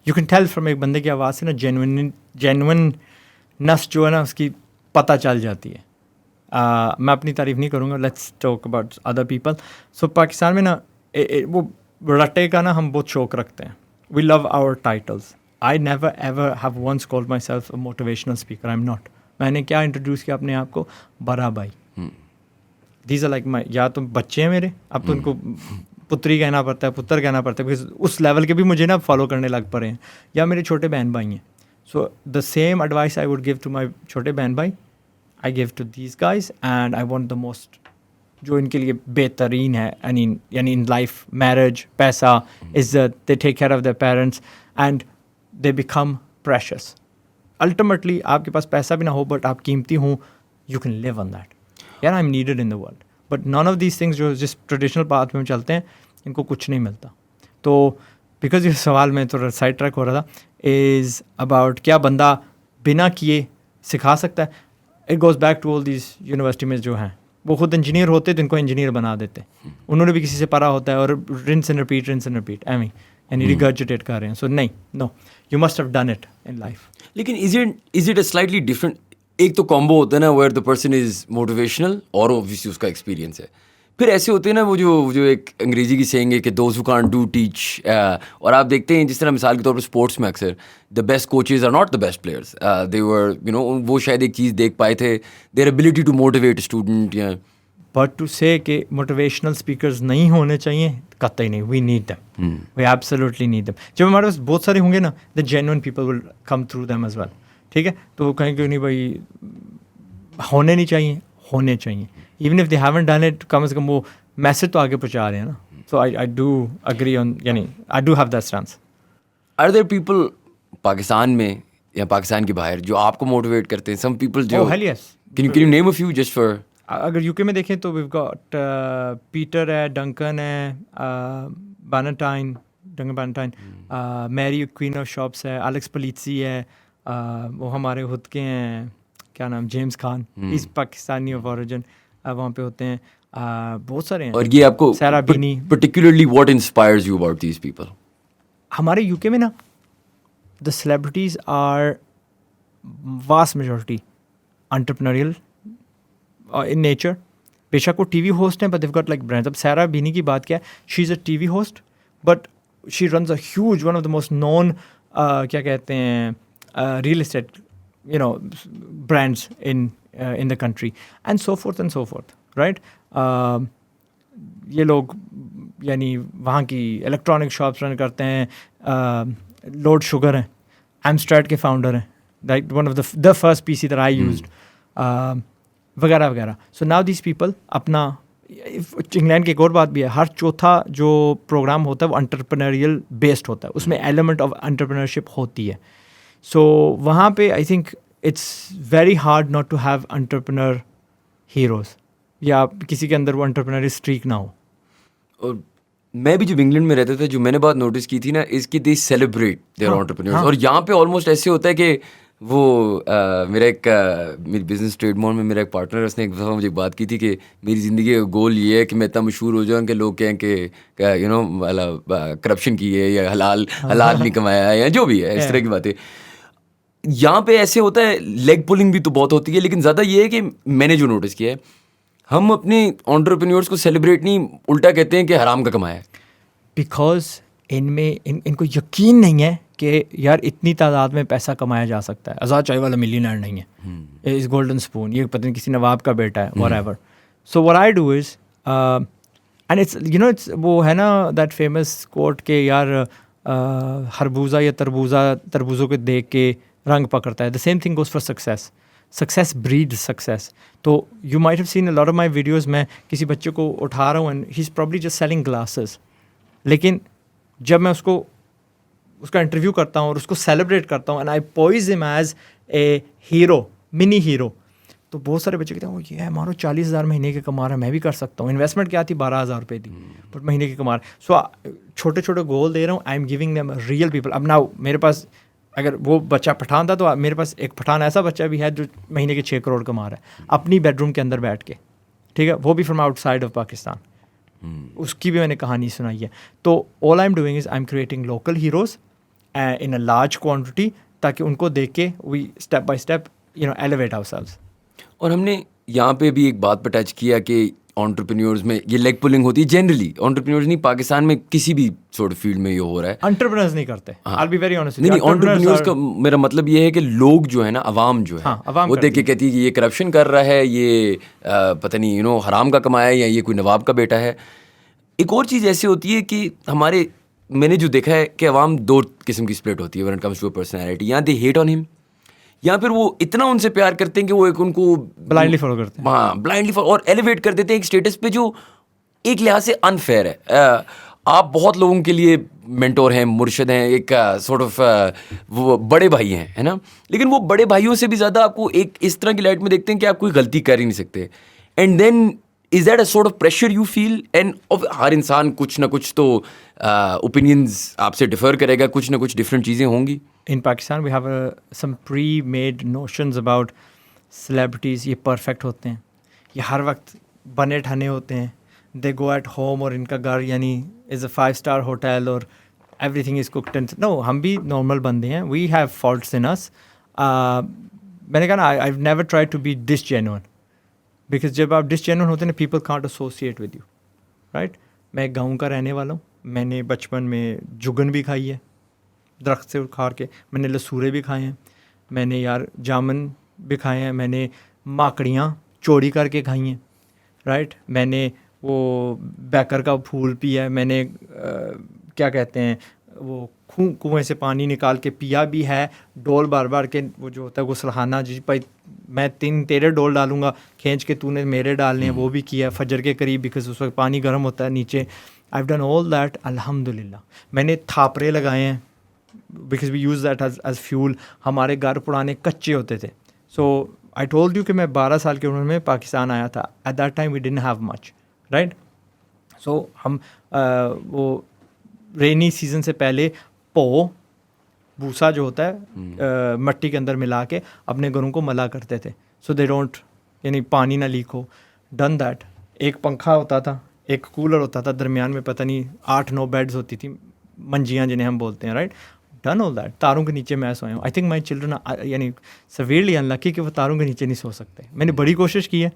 You can tell from ایک بندے کی آواز سے نا جینوئننس جو ہے نا اس کی پتہ چل جاتی ہے. میں اپنی تعریف نہیں کروں گا, let's talk about other people. So Pakistan میں نا وہ رٹے کا نا ہم بہت شوق رکھتے ہیں. We love our titles. I never ever have once called myself a motivational speaker. I am not. میں نے کیا انٹروڈیوس کیا اپنے آپ کو, برا بھائی. دیز آر لائک مائی, یا تو بچے ہیں میرے, اب تو ان کو پتری کہنا پڑتا ہے, پتر کہنا پڑتا ہے, بیکاز اس لیول کے بھی مجھے نا فالو کرنے لگ پڑے ہیں, یا میرے چھوٹے بہن بھائی ہیں. So the same advice I would give to my چھوٹے بہن بھائی, I give to these guys, and I want the most جو ان کے لیے بہترین ہے, یعنی ان لائف, میرج, پیسہ, عزت, they take care of their parents and they become precious. Ultimately آپ کے پاس پیسہ بھی نہ ہو بٹ آپ قیمتی ہوں, you can live on that. یار I am needed in the world, but none of these things جو جس ٹریڈیشنل پاتھ میں ہم چلتے ہیں ان کو کچھ نہیں ملتا. تو بیکاز یہ سوال میں تھوڑا سائڈ ٹریک ہو رہا تھا از اباؤٹ کیا بندہ بنا کیے سکھا سکتا ہے. It goes back to all these university میں جو ہیں وہ خود انجینئر ہوتے تو ان کو انجینئر بنا دیتے. انہوں نے بھی کسی سے پڑھا ہوتا ہے اور رنس اینڈ رپیٹ ایویں یعنی ریگرجیٹیٹ کر رہے ہیں. سو نہیں, no, you must have done it in life. لیکن is it a slightly different, ایک تو کامبو ہوتا ہے نا where the person is motivational اور اوبویسلی اس کا ایکسپیرینس ہے. پھر ایسے ہوتے ہیں نا وہ جو ایک انگریزی کی سینگ ہے کہ those who can't do teach. اور آپ دیکھتے ہیں جس طرح مثال کے طور پر اسپورٹس میں اکثر the best coaches are not the best players, they were وہ شاید ایک چیز دیکھ پائے تھے, their ability to motivate student. But to say کہ موٹیویشنل اسپیکرز نہیں ہونے چاہیے, قطعی نہیں. We need them, we absolutely need them. جب ہمارے پاس بہت سارے ہوں گے نا, the genuine people will come through them as well. ٹھیک ہے, تو وہ کہیں کہ نہیں بھائی ہونے نہیں چاہیے, ہونے چاہیے. Even if they haven't done it, کم از کم وہ میسج تو آگے پہنچا رہے ہیں نا. سو آئی ڈو اگری آن, یعنی I do have that stance. Are there people Pakistan میں یا پاکستان کے باہر جو آپ کو موٹیویٹ کرتے ہیں؟ سم پیپل جو can you name a few just for. اگر یو کے میں دیکھیں تو ویو گاٹ پیٹر ہے, ڈنکن ہے, بانٹائن ڈنگن بانٹائن, میری کوئین آف شاپس ہے, الیکس پلیتسی ہے, وہ ہمارے خود کے ہیں, کیا نام, James Khan, is Pakistani of origin, وہاں پہ ہوتے ہیں, بہت سارے ہیں. اور یہ آپ کو Sarah Beeny, particularly what inspires you about these people? ہمارے یو کے میں نا the celebrities are vast majority entrepreneurial in nature. بے شک وہ ٹی وی ہوسٹ ہیں but they've got like brands. اب سیرا بینی کی بات کیا ہے, she is a TV host but she runs a huge one of the most known کیا کہتے ہیں real estate brands in the country and so fourth right. یہ لوگ یعنی وہاں کی الیکٹرانک شاپس رن کرتے ہیں. لوڈ شوگر ہیں, ایمسٹریٹ کے فاؤنڈر ہیں, like one of the first P see that I used, وغیرہ وغیرہ. سو ناؤ دیز پیپل اپنا, انگلینڈ کی ایک اور بات بھی ہے, ہر چوتھا جو پروگرام ہوتا ہے وہ انٹرپرینوریل بیسڈ ہوتا ہے, اس میں ایلیمنٹ آف انٹرپرینورشپ ہوتی ہے. سو وہاں پہ I think it's very hard not to have entrepreneur heroes, یا کسی کے اندر وہ انٹرپرینوری اسٹریک نہ ہو. اور میں بھی جب انگلینڈ میں رہتا تھا, جو میں نے بات نوٹس کی تھی نا, اس کی دے سیلیبریٹ دیئر انٹرپرینورز. اور یہاں پہ آلموسٹ ایسے ہوتا ہے کہ وہ میرا ایک میری بزنس ٹریڈ مال میں میرا ایک پارٹنر ہے, اس نے ایک دفعہ مجھے بات کی تھی کہ میری زندگی کا گول یہ ہے کہ میں اتنا مشہور ہو جاؤں کہ لوگ کہیں کہ یو نو کرپشن کی ہے یا حلال نہیں کمایا ہے یا جو بھی ہے, اس طرح کی باتیں. یہاں پہ ایسے ہوتا ہے, لیگ پولنگ بھی تو بہت ہوتی ہے, لیکن زیادہ یہ ہے کہ میں نے جو نوٹس کیا ہے, ہم اپنے انٹرپرینورس کو سیلیبریٹ نہیں, الٹا کہتے ہیں کہ حرام کا کمایا ہے. بیکاز ان میں ان کو یقین نہیں ہے کہ یار اتنی تعداد میں پیسہ کمایا جا سکتا ہے. آزاد چائے والا ملینئر نہیں ہے, از گولڈن اسپون, یہ پتہ نہیں کسی نواب کا بیٹا ہے, whatever. So what I do is, and it's you know it's وہ ہے نا دیٹ فیمس کوٹ کہ یار خربوزہ یا تربوزوں کو دیکھ کے رنگ پکڑتا ہے. The same thing goes for success. Success breed success. تو you might have seen a lot of my videos, میں کسی بچے کو اٹھا رہا ہوں and he is probably just selling glasses, لیکن جب میں اس کا انٹرویو کرتا ہوں اور اس کو سیلیبریٹ کرتا ہوں اینڈ آئی پوائز ہم as a hero, money hero, تو بہت سارے بچے کہتے ہیں وہ یہ ہمارا 40,000 مہینے کے کما رہا ہے, میں بھی کر سکتا ہوں. انویسٹمنٹ کیا تھی, 12,000 روپے تھی, بٹ مہینے کے کما رہا ہے. سو چھوٹے چھوٹے گول دے رہا ہوں, I am giving them real people. اب ناؤ میرے پاس اگر وہ بچہ پٹھان تھا تو میرے پاس ایک پٹھان ایسا بچہ بھی ہے جو مہینے کے 6 کروڑ کما رہا ہے اپنی بیڈ روم کے اندر بیٹھ کے, ٹھیک ہے, وہ بھی from outside of Pakistan. اس کی بھی میں نے کہانی سنائی ہے. تو all I am doing is I am creating local heroes in a large quantity, تاکہ ان کو دیکھ کے we step by step elevate ourselves. اور ہم نے یہاں پہ بھی ایک بات پہ ٹچ کیا کہ انٹرپرینورز میں یہ لیگ پولنگ ہوتی ہے. جنرلی انٹرپرینورز نہیں, پاکستان میں کسی بھی سورٹ فیلڈ میں یہ ہو رہا ہے. انٹرپرینورز نہیں کرتے, I'll be very honest. نہیں, انٹرپرینورز کا میرا مطلب یہ ہے کہ لوگ جو ہے نا, عوام جو ہے وہ دیکھ کے کہتی ہے کہ یہ کرپشن کر رہا ہے, یہ پتہ نہیں حرام کا کمایا ہے, یا یہ کوئی نواب کا بیٹا ہے. ایک اور چیز ایسی ہوتی ہے کہ میں نے جو دیکھا ہے کہ عوام 2 قسم کی سپلٹ ہوتی ہے when it comes to a personality. یا they hate on him, یا پھر وہ اتنا ان سے پیار کرتے ہیں کہ وہ ایک ان کو بلائنڈلی فالو کرتے ہیں. ہاں, بلائنڈلی فالو, اور ایلیویٹ کر دیتے ہیں ایک اسٹیٹس پہ جو ایک لحاظ سے انفیئر ہے. آپ بہت لوگوں کے لیے مینٹور ہیں, مرشد ہیں, ایک سورٹ آف وہ بڑے بھائی ہیں, ہے نا, لیکن وہ بڑے بھائیوں سے بھی زیادہ آپ کو ایک اس طرح کی لائٹ میں دیکھتے ہیں کہ آپ کوئی غلطی کر ہی نہیں سکتے. And then is that a sort of pressure you feel. And ہر انسان کچھ نہ کچھ تو اوپینینز آپ سے ڈفر کرے گا, کچھ نہ کچھ ڈفرینٹ چیزیں ہوں گی. In Pakistan we have some pre-made notions about celebrities. یہ پرفیکٹ ہوتے ہیں, یہ ہر وقت بنے ٹھنے ہوتے ہیں, they go at home, اور ان کا گھر یعنی is a 5-star hotel اور everything is cooked and no, ہم بھی نارمل بندے ہیں, we have faults in us. میں نے کہا نا I've never tried to be disgenuine, because جب آپ disgenuine ہوتے ہیں people can't associate with you, right. میں ایک گاؤں کا رہنے والا ہوں, میں نے بچپن میں جگن بھی کھائی ہے درخت سے اکھاڑ کے, میں نے لسورے بھی کھائے ہیں, میں نے یار جامن بھی کھائے ہیں, میں نے ماکڑیاں چوری کر کے کھائی ہیں, رائٹ. میں نے وہ بیکر کا پھول پیا ہے, میں نے کیا کہتے ہیں وہ کنویں سے پانی نکال کے پیا بھی ہے, ڈول بار بار کے وہ جو ہوتا ہے غسلخانہ, جی بھائی میں 3 تیرے ڈول ڈالوں گا کھینچ کے, تو نے میرے ڈالنے ہیں, وہ بھی کیا ہے فجر کے قریب, بیکاز اس وقت پانی گرم ہوتا ہے نیچے. I've done all that, الحمدللہ. میں نے تھاپرے لگائے ہیں because we use that as fuel. ہمارے گھر پرانے کچے ہوتے تھے. So I told you کہ میں 12 سال کی عمر میں پاکستان آیا تھا. At that time we didn't have much, right? So ہم وہ رینی سیزن سے پہلے بھوسا جو ہوتا ہے مٹی کے اندر ملا کے اپنے گھروں کو ملا کرتے تھے, سو دے ڈونٹ, یعنی پانی نہ لیک ہو. Done that. ایک پنکھا ہوتا تھا, ایک کولر ہوتا تھا, درمیان میں پتہ نہیں 8-9 بیڈز ہوتی تھیں, منجیاں جنہیں ہم بولتے ہیں, رائٹ. Done all that. تاروں کے نیچے میں سویا ہوں. آئی تھنک مائی چلڈرن یعنی سویئرلی انلکی کہ وہ تاروں کے نیچے نہیں سو سکتے. میں نے بڑی کوشش کی ہے,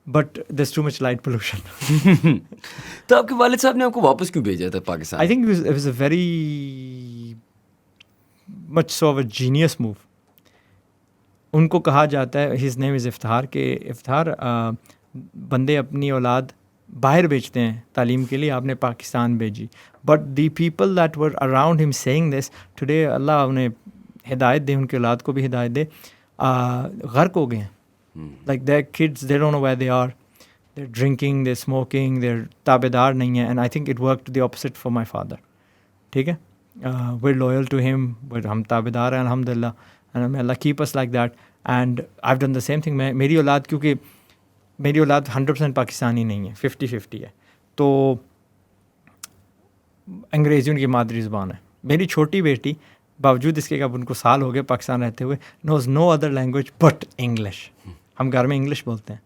but there is too much light pollution. تو آپ کے والد صاحب نے آپ کو واپس کیوں بھیجا تھا Pakistan? I think it was a very much so a genius move. ان کو کہا جاتا ہے, ہز نیم از افتخار, کہ افتخار بندے اپنی اولاد باہر بیچتے ہیں تعلیم کے لیے, آپ نے پاکستان بھیجی. But the people that were around ہم سیئنگ دس ٹوڈے, اللہ انہیں ہدایت دے, ان کی اولاد کو بھی ہدایت دے, غرق ہو گئے ہیں. Like their kids they don't know where they are, they drinking, they smoking, they تابے دار نہیں ہیں. And I think it work to the opposite for my father. ٹھیک ہے, we loyal to him, but ہم تابے دار ہیں الحمد للہ. اینڈ Allah keep us like that. And I have done the same thing. میری اولاد, کیونکہ میری اولاد 100% پاکستانی نہیں ہے, 50-50 ہے, تو انگریزی ان کی مادری زبان ہے. میری چھوٹی بیٹی باوجود اس کے کہ اب ان کو سال ہو گئے پاکستان رہتے ہوئے, knows no other language but English. ہم گھر میں انگلش بولتے ہیں.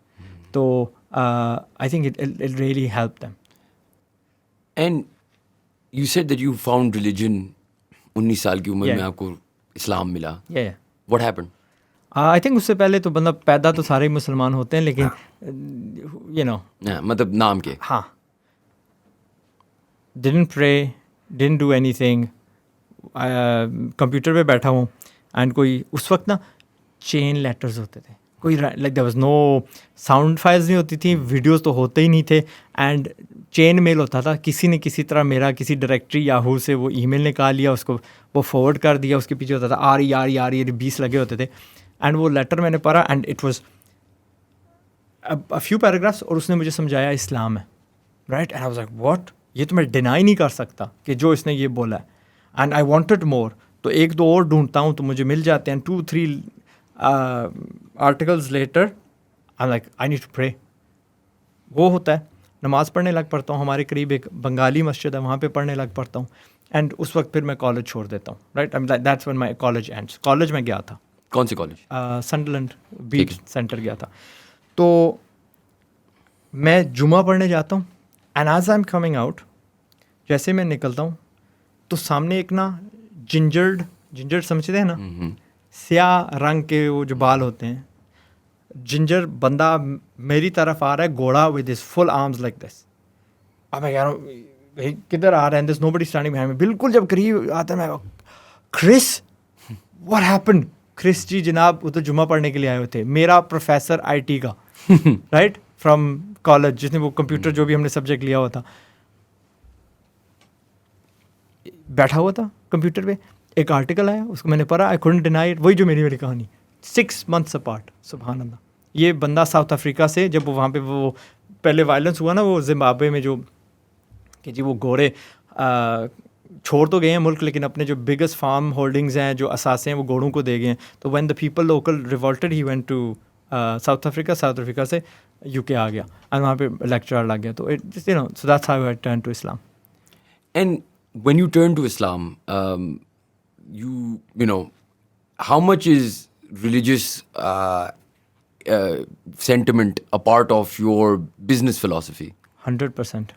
تو I think it really help them. And you said that you found religion 19 سال کی عمر میں آپ کو اسلام ملا. What happened? آئی تھنک اس سے پہلے تو بندہ پیدا تو سارے مسلمان ہوتے ہیں, لیکن یو نو مطلب نام کے, ہاں, didn't pray, didn't do anything. Computer پہ بیٹھا ہوں اینڈ کوئی اس وقت نا چین لیٹرز ہوتے تھے, کوئی like there was no sound files نہیں ہوتی تھیں, ویڈیوز تو ہوتے ہی نہیں تھے, اینڈ چین میل ہوتا تھا. کسی نے کسی طرح میرا کسی ڈائریکٹری یاہو سے وہ ای میل نکال لیا, اس کو وہ فارورڈ کر دیا, اس کے پیچھے ہوتا تھا آ رہی 20 لگے ہوتے تھے. اینڈ وہ لیٹر میں نے پڑھا and it was a few paragraphs, اور اس نے مجھے سمجھایا اسلام ہے, right. And I was like what, یہ تو میں ڈینائی نہیں کر سکتا کہ جو اس نے یہ بولا ہے. اینڈ آئی وانٹڈ مور, تو 1-2 اور ڈھونڈتا ہوں تو مجھے مل جاتے ہیں. 2-3 articles later I like I need to pray. وہ ہوتا ہے, نماز پڑھنے لگ پڑتا ہوں. ہمارے قریب ایک بنگالی مسجد ہے, وہاں پہ پڑھنے لگ پڑتا ہوں. اینڈ اس وقت پھر میں کالج چھوڑ دیتا ہوں, right. That's when my college ends. College میں گیا تھا. کون سی کالج؟ سنڈرلینڈ بیچ سینٹر گیا تھا. تو میں جمعہ پڑھنے جاتا ہوں, and as I am coming out, جیسے میں نکلتا ہوں تو سامنے ایک نا جنجر سمجھتے ہیں نا, سیاہ رنگ کے وہ جو بال ہوتے ہیں, جنجر بندہ میری طرف آ رہا ہے, گھوڑا with his full arms like this. اب میں کہہ رہا ہوں کدھر آ رہا ہے, دس نو بڈی اسٹینڈنگ بہائنڈ می. بالکل جب قریب آتا ہے میں, کرس واٹ ہیپنڈ. کرس جی جناب وہ تو جمعہ پڑھنے کے لیے آئے ہوئے تھے. میرا پروفیسر آئی ٹی کا, رائٹ, فرام کالج, جس نے وہ کمپیوٹر جو بھی ہم نے سبجیکٹ لیا ہوا تھا, بیٹھا ہوا تھا کمپیوٹر پہ. ایک آرٹیکل آیا, اس کو میں نے پڑھا, آئی couldn't deny it. وہی جو میری والی کہانی, 6 months apart. سبحان اللہ. یہ بندہ ساؤتھ افریقہ سے, جب وہ وہاں پہ وہ پہلے وائلنس ہوا نا وہ زمبابوے میں, جو کہ جی وہ گورے چھوڑ تو گئے ہیں ملک, لیکن اپنے جو بگیسٹ فارم ہولڈنگز ہیں, جو اثاثے ہیں, وہ گھوڑوں کو دے گئے ہیں. تو when the people local revolted, he went to South Africa سے UK آ گیا, اور وہاں پہ لیکچرر لگ گیا. تو you know so that's how I turn to Islam. And when you turn to Islam, you know, how much is religious sentiment a part of your business philosophy? 100%.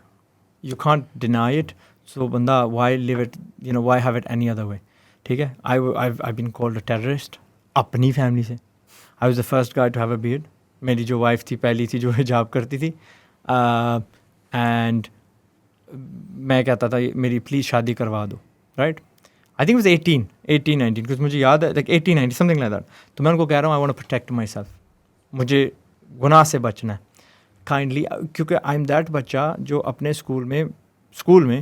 You can't deny it. So banda, why live it, you know, why have it any other way? ٹھیک ہے. I've been called a terrorist اپنی فیملی سے. I was the first guy to have a beard. میری جو وائف تھی پہلی تھی جو حجاب کرتی تھی, اینڈ میں کہتا تھا میری پلیز شادی کروا دو, رائٹ. آئی تھنک واز 18-19 کیونکہ مجھے یاد ہے like 18-19 something like that. تو میں ان کو کہہ رہا ہوں I want to protect myself, مجھے گناہ سے بچنا ہے کائنڈلی, کیونکہ آئی ایم دیٹ بچہ جو اپنے اسکول میں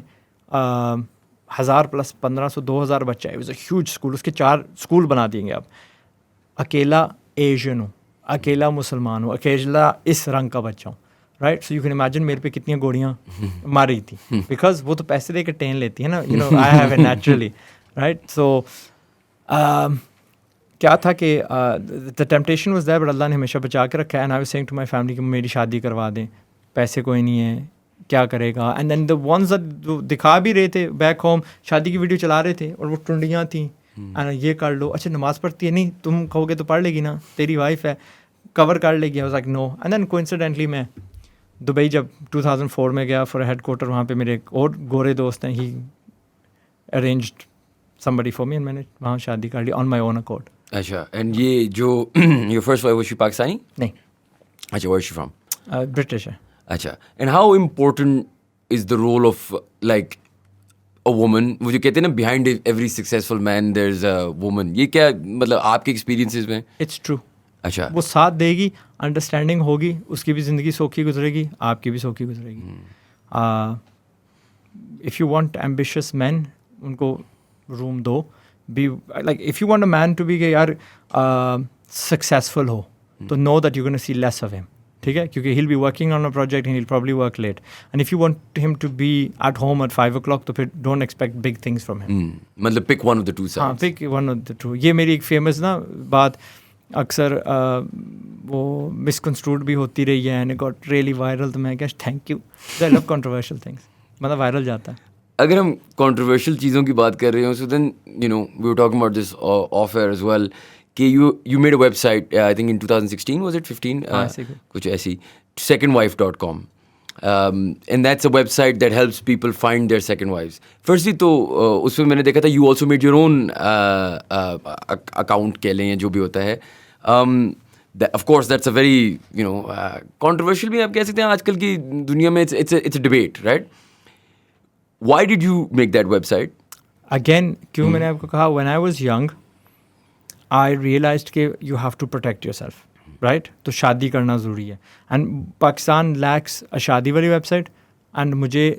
1000 + 1500 2000 بچہ ہے. It was a huge school, اس کے 4 اسکول بنا دیں گے اب. اکیلا ایشین ہوں, اکیلا مسلمان ہوں, اکیلا اس رنگ کا بچہ ہوں, right. So you can imagine میرے پہ کتنی گولیاں مار رہی تھیں, بیکاز وہ تو پیسے دے کے ٹین لیتی ہے نا, you know I have a naturally, right. So کیا تھا کہ the temptation was there, but Allah نے ہمیشہ بچا کے رکھا ہے. And I was saying to my family کہ میری شادی کروا دیں, پیسے کوئی نہیں ہے, کیا کرے گا. اینڈ دین دا ونس دکھا بھی رہے تھے بیک ہوم, شادی کی ویڈیو چلا رہے تھے اور وہ ٹنڈیاں تھیں, یہ کر لو, اچھا نماز پڑھتی ہے, نہیں تم کہو گے تو پڑھ لے گی نا, تیری وائف ہے, کور کر لے گی. I was like no. And then coincidentally میں دبئی جب 2004 میں گیا فار ہیڈ کوارٹر, وہاں پہ میرے ایک اور گورے دوست ہیں, ہی arranged somebody for me, and میں نے وہاں شادی کر لی on my own accord. اچھا, اینڈ یہ جو your first wife was she Pakistani? نہیں. اچھا, where is she from? British ہے. اچھا, and how important is the role of like a woman, وہ جو کہتے ہیں نا behind every successful man there's a woman, یہ کیا مطلب آپ کے ایکسپیرینسز میں؟ It's true. اچھا, وہ ساتھ دے گی, انڈرسٹینڈنگ ہوگی, اس کی بھی زندگی سوکھی گزرے گی, آپ کی بھی سوکھی گزرے گی. If you want ambitious man, ان کو روم دو. Be like if you want a man to be کہ یار سکسیزفل ہو, تو know that you gonna see less of him, ٹھیک ہے, کیونکہ he'll be working on a project and he'll probably work late. And if you want him to be at home at 5 o'clock, تو پھر don't expect big things from him. مطلب پک one of the two sides. ہاں, pick one of the two. یہ میری ایک فیمس نا بات اکثر وہ مسکنسٹروڈ بھی ہوتی رہی ہے, and it got really viral. تو میں کہا thank you, I love controversial things, مطلب وائرل جاتا ہے. اگر ہم کنٹروورشل چیزوں کی بات کر رہے ہوں, so then you know we were talking about this of year as well, کہ you made a website I think in 2016 was it 15 کچھ ایسی, secondwife.com, and that's a website that helps people find their second wives. Firstly تو اس میں نے دیکھا تھا you also made your own account کہہ لیں یا جو بھی ہوتا ہے. Of course that's a very you know controversial بھی آپ کہہ سکتے ہیں آج کل کی دنیا میں. it's a debate, right? Why did you make that website? Again, کیوں میں نے آپ کو کہا, when I was young I realized کہ you have to protect yourself, right? تو شادی کرنا ضروری ہے, اینڈ پاکستان لیکس اے شادی والی ویب سائٹ, اینڈ مجھے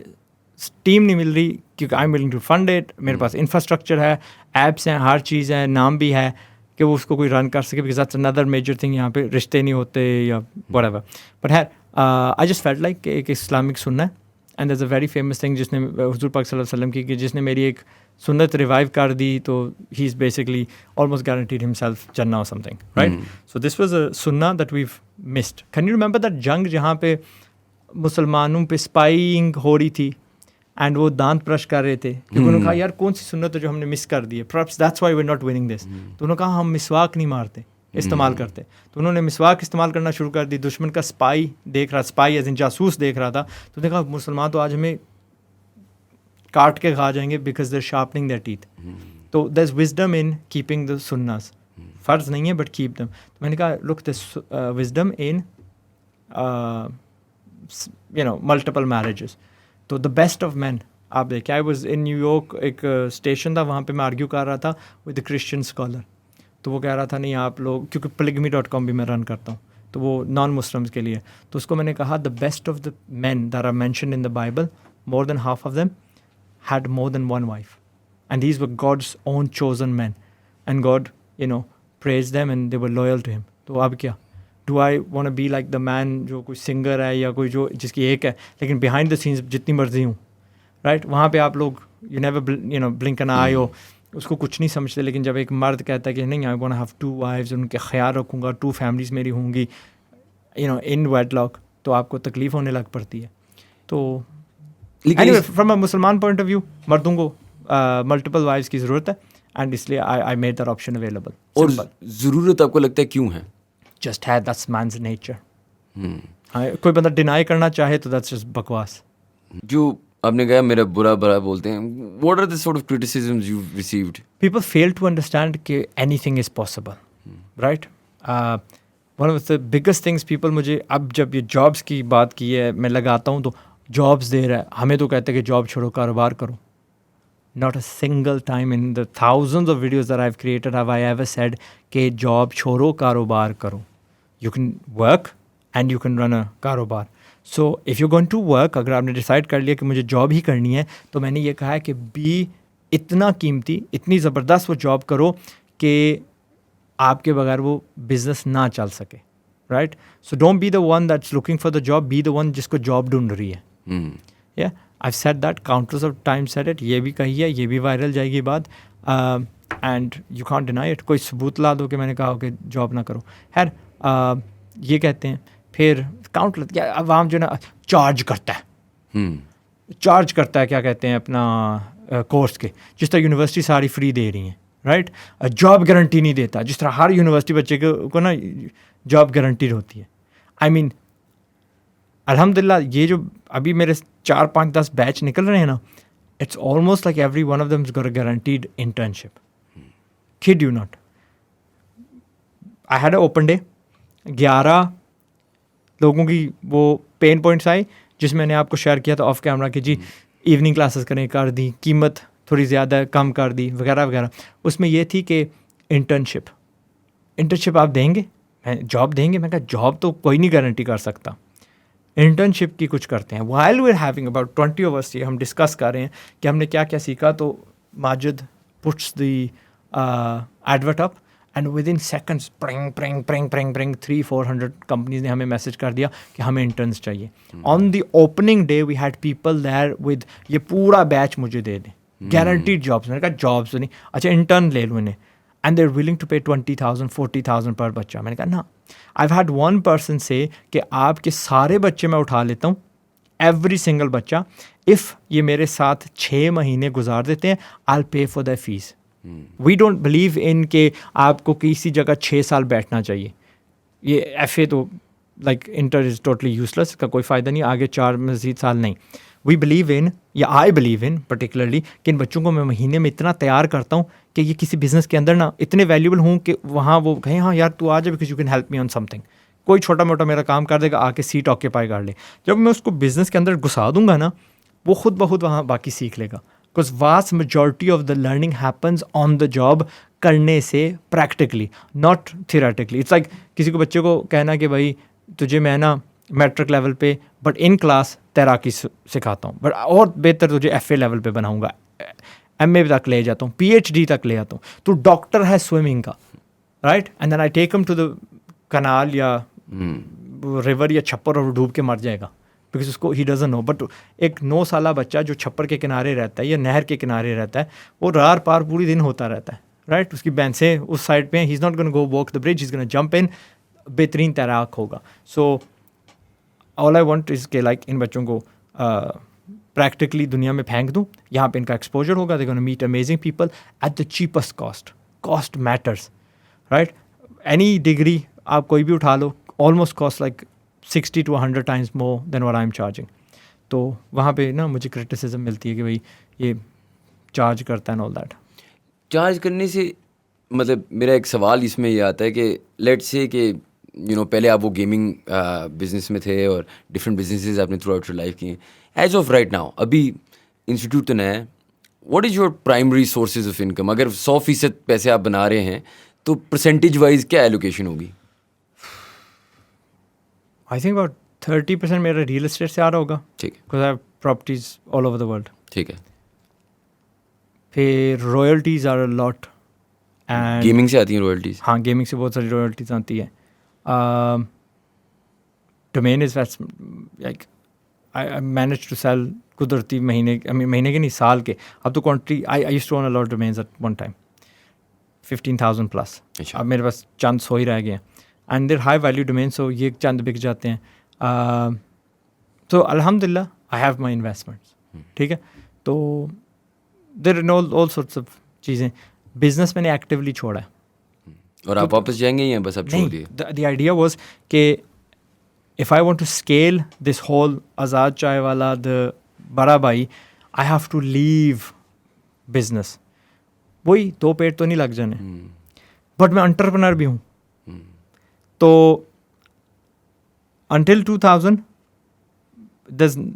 ٹیم نہیں مل رہی کیونکہ I am willing to fund it. میرے پاس انفراسٹرکچر ہے, ایپس ہیں, ہر چیز ہے, نام بھی ہے کہ وہ اس کو کوئی رن کر سکے, because that's another major thing. یہاں پہ رشتے نہیں ہوتے یا whatever. But I just felt like کہ ایک اسلامک سننا ہے, and there's a very famous thing جس نے حضور پاک صلی اللہ علیہ وسلم کی, کہ جس نے میری ایک سنت ریوائیو کر دی, تو he is basically almost guaranteed himself جنہ اور something, right? So this was a سننا that we've missed. Can you remember that جنگ جہاں پہ مسلمانوں پہ اسپائنگ ہو رہی تھی, اینڈ وہ دانت برش کر رہے تھے, کیونکہ انہوں نے کہا یار کون سی سنت ہے جو ہم نے مس کر دی ہے, perhaps that's why we are not winning this. تو انہوں نے کہا ہم مسواک نہیں مارتے, استعمال کرتے. تو انہوں نے مسواک استعمال کرنا شروع کر دی. دشمن کا اسپائی دیکھ رہا, اسپائی ایز ان جاسوس دیکھ رہا تھا, تو دیکھا مسلمان تو آج ہمیں کاٹ کے کھا جائیں گے because they are sharpening their teeth. تو there is wisdom in keeping the سناس, فرض نہیں ہے بٹ کیپ دم. تو میں نے کہا look this wisdom in you know multiple marriages. تو دا بیسٹ آف مین آپ دیکھیں, I was in New York, ایک اسٹیشن تھا وہاں پہ میں آرگیو کر رہا تھا ود اے کرسچن اسکالر. تو وہ کہہ رہا تھا نہیں آپ لوگ, کیونکہ polygamy.com بھی میں رن کرتا ہوں, تو وہ نان مسلمس کے لیے. تو اس کو میں نے کہا the best of the men that are mentioned in the Bible, more than half of them had more than one wife, and these were God's own chosen men, and God you know praised them and they were loyal to him. تو اب کیا, do I want to be like the man جو کوئی سنگر ہے یا کوئی جو جس کی ایک ہے لیکن behind the scenes جتنی مرضی ہوں, رائٹ؟ وہاں پہ آپ لوگ you never you know blink an eye ہو, اس کو کچھ نہیں سمجھتے. لیکن جب ایک مرد کہتا ہے کہ نہیں I want to have 2 wives, ان کے خیال رکھوں گا, 2 families میری ہوں گی you know in wedlock, تو آپ کو تکلیف ہونے لگ پڑتی ہے. تو anyway, from a مسلمان point of view مردوں کو ملٹیپل وائفس کی ضرورت ہے, اینڈ اس لیے I made that option available. اور ضرورت آپ کو لگتا ہے کیوں ہے؟ Just had, that's man's nature. کوئی بندہ ڈینائی کرنا چاہے تو that's just بکواس. جو آپ نے کہا میرا برا بولتے ہیں, what are the sort of criticisms you've received? People fail to understand کہ anything is possible, right? One of the biggest things people مجھے اب جب یہ جابس کی بات کی ہے میں لگاتا ہوں تو جابس دے رہا ہے, ہمیں تو کہتے ہیں کہ جاب چھوڑو کاروبار کرو. Not a single time in the thousands of videos that I've created have I ever said کہ جاب چھوڑو کاروبار کرو. You can work and you can run a کاروبار. So if you're going to work, اگر آپ نے ڈیسائڈ کر لیا کہ مجھے جاب ہی کرنی ہے, تو میں نے یہ کہا ہے کہ بھی اتنا قیمتی, اتنی زبردست وہ جاب کرو کہ آپ کے بغیر وہ بزنس نہ چل سکے, right? So don't be the one that's looking for the job, be the one جس کو جاب ڈھونڈ رہی ہے. Yeah, I've said that countless of times said it. یہ بھی کہی ہے, یہ بھی وائرل جائے گی بات, and you can't deny it. کوئی ثبوت لا دو کہ میں نے کہا کہ جاب نہ کرو. خیر یہ کہتے ہیں پھر کاؤنٹلس, عوام جو نا چارج کرتا ہے, چارج کرتا ہے کیا کہتے ہیں اپنا کورس کے, جس طرح یونیورسٹی ساری فری دے رہی ہیں, رائٹ. جاب گارنٹی نہیں دیتا, جس طرح ہر یونیورسٹی بچے کو نا جاب گارنٹیڈ ہوتی ہے. آئی مین الحمد للہ یہ جو ابھی میرے 4 5 10 بیچ نکل رہے ہیں نا, it's almost like every one of them is got a guaranteed internship. Could you not. I had a open day, 11 لوگوں کی وہ پین پوائنٹس آئی جس میں نے آپ کو شیئر کیا تھا آف کیمرہ کہ جی ایوننگ کلاسز کریں, کر دی, قیمت تھوڑی زیادہ کم کر دی وغیرہ وغیرہ. اس میں یہ تھی کہ انٹرنشپ آپ دیں گے, جاب دیں گے. میں کہا جاب تو کوئی نہیں گارنٹی کر سکتا, انٹرنشپ کی کچھ کرتے ہیں. While we are having about 20 hours ہم ڈسکس کر رہے ہیں کہ ہم نے کیا کیا سیکھا. تو Majid puts the advert up and with in seconds پرنگ 300-400 کمپنیز نے ہمیں میسج کر دیا کہ ہمیں انٹرنس چاہیے. On the opening day we had people there with یہ پورا بیچ مجھے دے دیں, گارنٹیڈ جابس. میں نے کہا جابس نہیں, اچھا انٹرن لے لوں انہیں. And they are willing to pay 20,000-40,000 پر بچہ. میں نے کہا نا, آئی ہیڈ ون پرسن سے کہ آپ کے سارے بچے میں اٹھا لیتا ہوں, ایوری سنگل بچہ, اف یہ میرے ساتھ 6 مہینے گزار دیتے ہیں I will pay for their fees. We don't believe in کہ آپ کو کسی جگہ 6 سال بیٹھنا چاہیے. یہ ایف اے تو like inter is totally useless, کا کوئی فائدہ نہیں, آگے 4 مزید سال نہیں. وی بلیو ان, یا آئی بلیو ان پرٹیکولرلی, کہ ان بچوں کو میں مہینے میں اتنا تیار کرتا ہوں کہ یہ کسی بزنس کے اندر نا اتنے ویلیوبل ہوں کہ وہاں وہ کہیں ہاں یار تو آ جا because you can help me on some thing. کوئی چھوٹا موٹا میرا کام کر دے گا, آ کے سیٹ آکیپائی کر لے. جب میں اس کو بزنس کے اندر گھسا دوں گا نا, وہ خود بخود وہاں باقی سیکھ لے گا. Because vast majority of the learning happens on the job, کرنے سے practically, not theoretically. It's like کسی کو بچے کو کہنا کہ بھائی تجھے میں نا میٹرک لیول پہ بٹ ان کلاس تیراکی سکھاتا ہوں, بٹ اور بہتر تجھے ایف اے لیول پہ بناؤں گا, ایم اے تک لے جاتا ہوں, پی ایچ ڈی تک لے آتا ہوں, تو ڈاکٹر ہے سوئمنگ کا, رائٹ. اینڈ دین آئی ٹیک ہم ٹو دا کنال یا ریور یا چھپر, اور ڈوب کے مر جائے گا بیکاز اس کو ہی ڈزنٹ نو. بٹ ایک 9 سالہ بچہ جو چھپر کے کنارے رہتا ہے یا نہر کے کنارے رہتا ہے, وہ رار پار پوری دن ہوتا رہتا ہے, رائٹ. اس کی بینسیں اس سائڈ پہ ہیں, he is not gonna go walk the bridge, he is gonna jump in, بہترین تیراک ہوگا. سو آل آئی وانٹ از کہ لائک ان بچوں کو پریکٹیکلی دنیا میں پھینک دوں, یہاں پہ ان کا ایکسپوجر ہوگا, they gonna meet amazing people at the cheapest cost. Cost matters, right. Any degree آپ کوئی بھی اٹھا لو, almost cost like 60 to 100 times more than what I'm charging. تو وہاں پہ نا مجھے کرٹیسزم ملتی ہے کہ بھائی یہ چارج کرتا ہے, and all that. چارج کرنے سے مطلب میرا ایک سوال اس میں یہ آتا ہے کہ لیٹ سے کہ پہلے آپ وہ گیمنگ بزنس میں تھے اور ڈفرینٹ بزنسز آپ نے تھرو آؤٹ یور لائف کیے ہیں. ایز آف رائٹ ناؤ, ابھی انسٹیٹیوٹ تو نیا ہے, what is your primary sources of income? اگر 100% پیسے آپ بنا رہے ہیں تو پرسنٹیج وائز کیا ایلوکیشن ہوگی؟ I think about 30% میرا ریئل اسٹیٹ سے آ رہا ہوگا. ٹھیک ہے, because I have properties all over the world. ٹھیک ہے. پھر royalties are a lot. And gaming سے آتی ہیں رویلٹیز؟ ہاں, گیمنگ سے بہت ساری royalties آتی ہیں. Domain is like I managed to sell قدرتی مہینے کے نہیں سال کے, اب تو quantity I used to own a lot of domains at one time, 15,000 plus. اب میرے پاس چند 100 ہی رہ گئے ہیں. And their high value domain, so یہ چند بک جاتے ہیں. تو الحمد للہ آئی ہیو مائی انویسٹمنٹس. ٹھیک ہے, تو دیر آل سورٹس آف چیزیں. بزنس میں نے ایکٹیولی چھوڑا ہے. اور آپ واپس جائیں گے یا بس اب چھوڑ دیے؟ دی آئیڈیا واز کہ if I want to scale this whole Azad Chai Wala, the بڑا بھائی, I have to leave business. وہی 2 پیٹ تو نہیں لگ جانے, بٹ میں انٹرپرنر بھی ہوں. تو انٹل 2000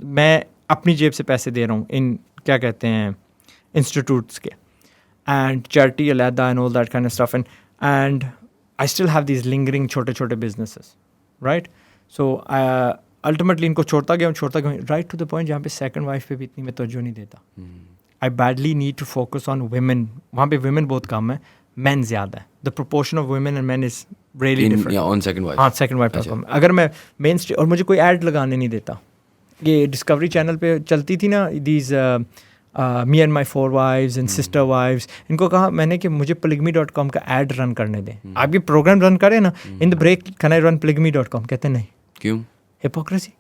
میں اپنی جیب سے پیسے دے رہا ہوں ان کیا کہتے ہیں انسٹیٹیوٹس کے, اینڈ چیریٹی علیحدہ, and all that kind of stuff, and I still have these lingering چھوٹے چھوٹے بزنسز, رائٹ. سو الٹیمیٹلی ان کو چھوڑتا گیا رائٹ ٹو دا پوائنٹ جہاں پہ سیکنڈ وائف پہ بھی اتنی میں توجہ نہیں دیتا. I badly need to focus on women. وہاں پہ ویمن بہت کم ہے, مین زیادہ ہے. The proportion of women and men is really different. ہاں, سیکنڈ وائف کم. اگر میں مین اسٹریم, اور مجھے کوئی ایڈ لگانے نہیں دیتا. یہ ڈسکوری چینل پہ چلتی تھی نا these me and my 4 wives and sister wives, ان کو کہا میں نے کہ مجھے polygamy.com کا ایڈ رن کرنے دیں. آپ یہ پروگرام رن کریں نا, ان the break can I run polygamy.com؟ کہتے ہیں نہیں. کیوں؟ ہپوکریسی.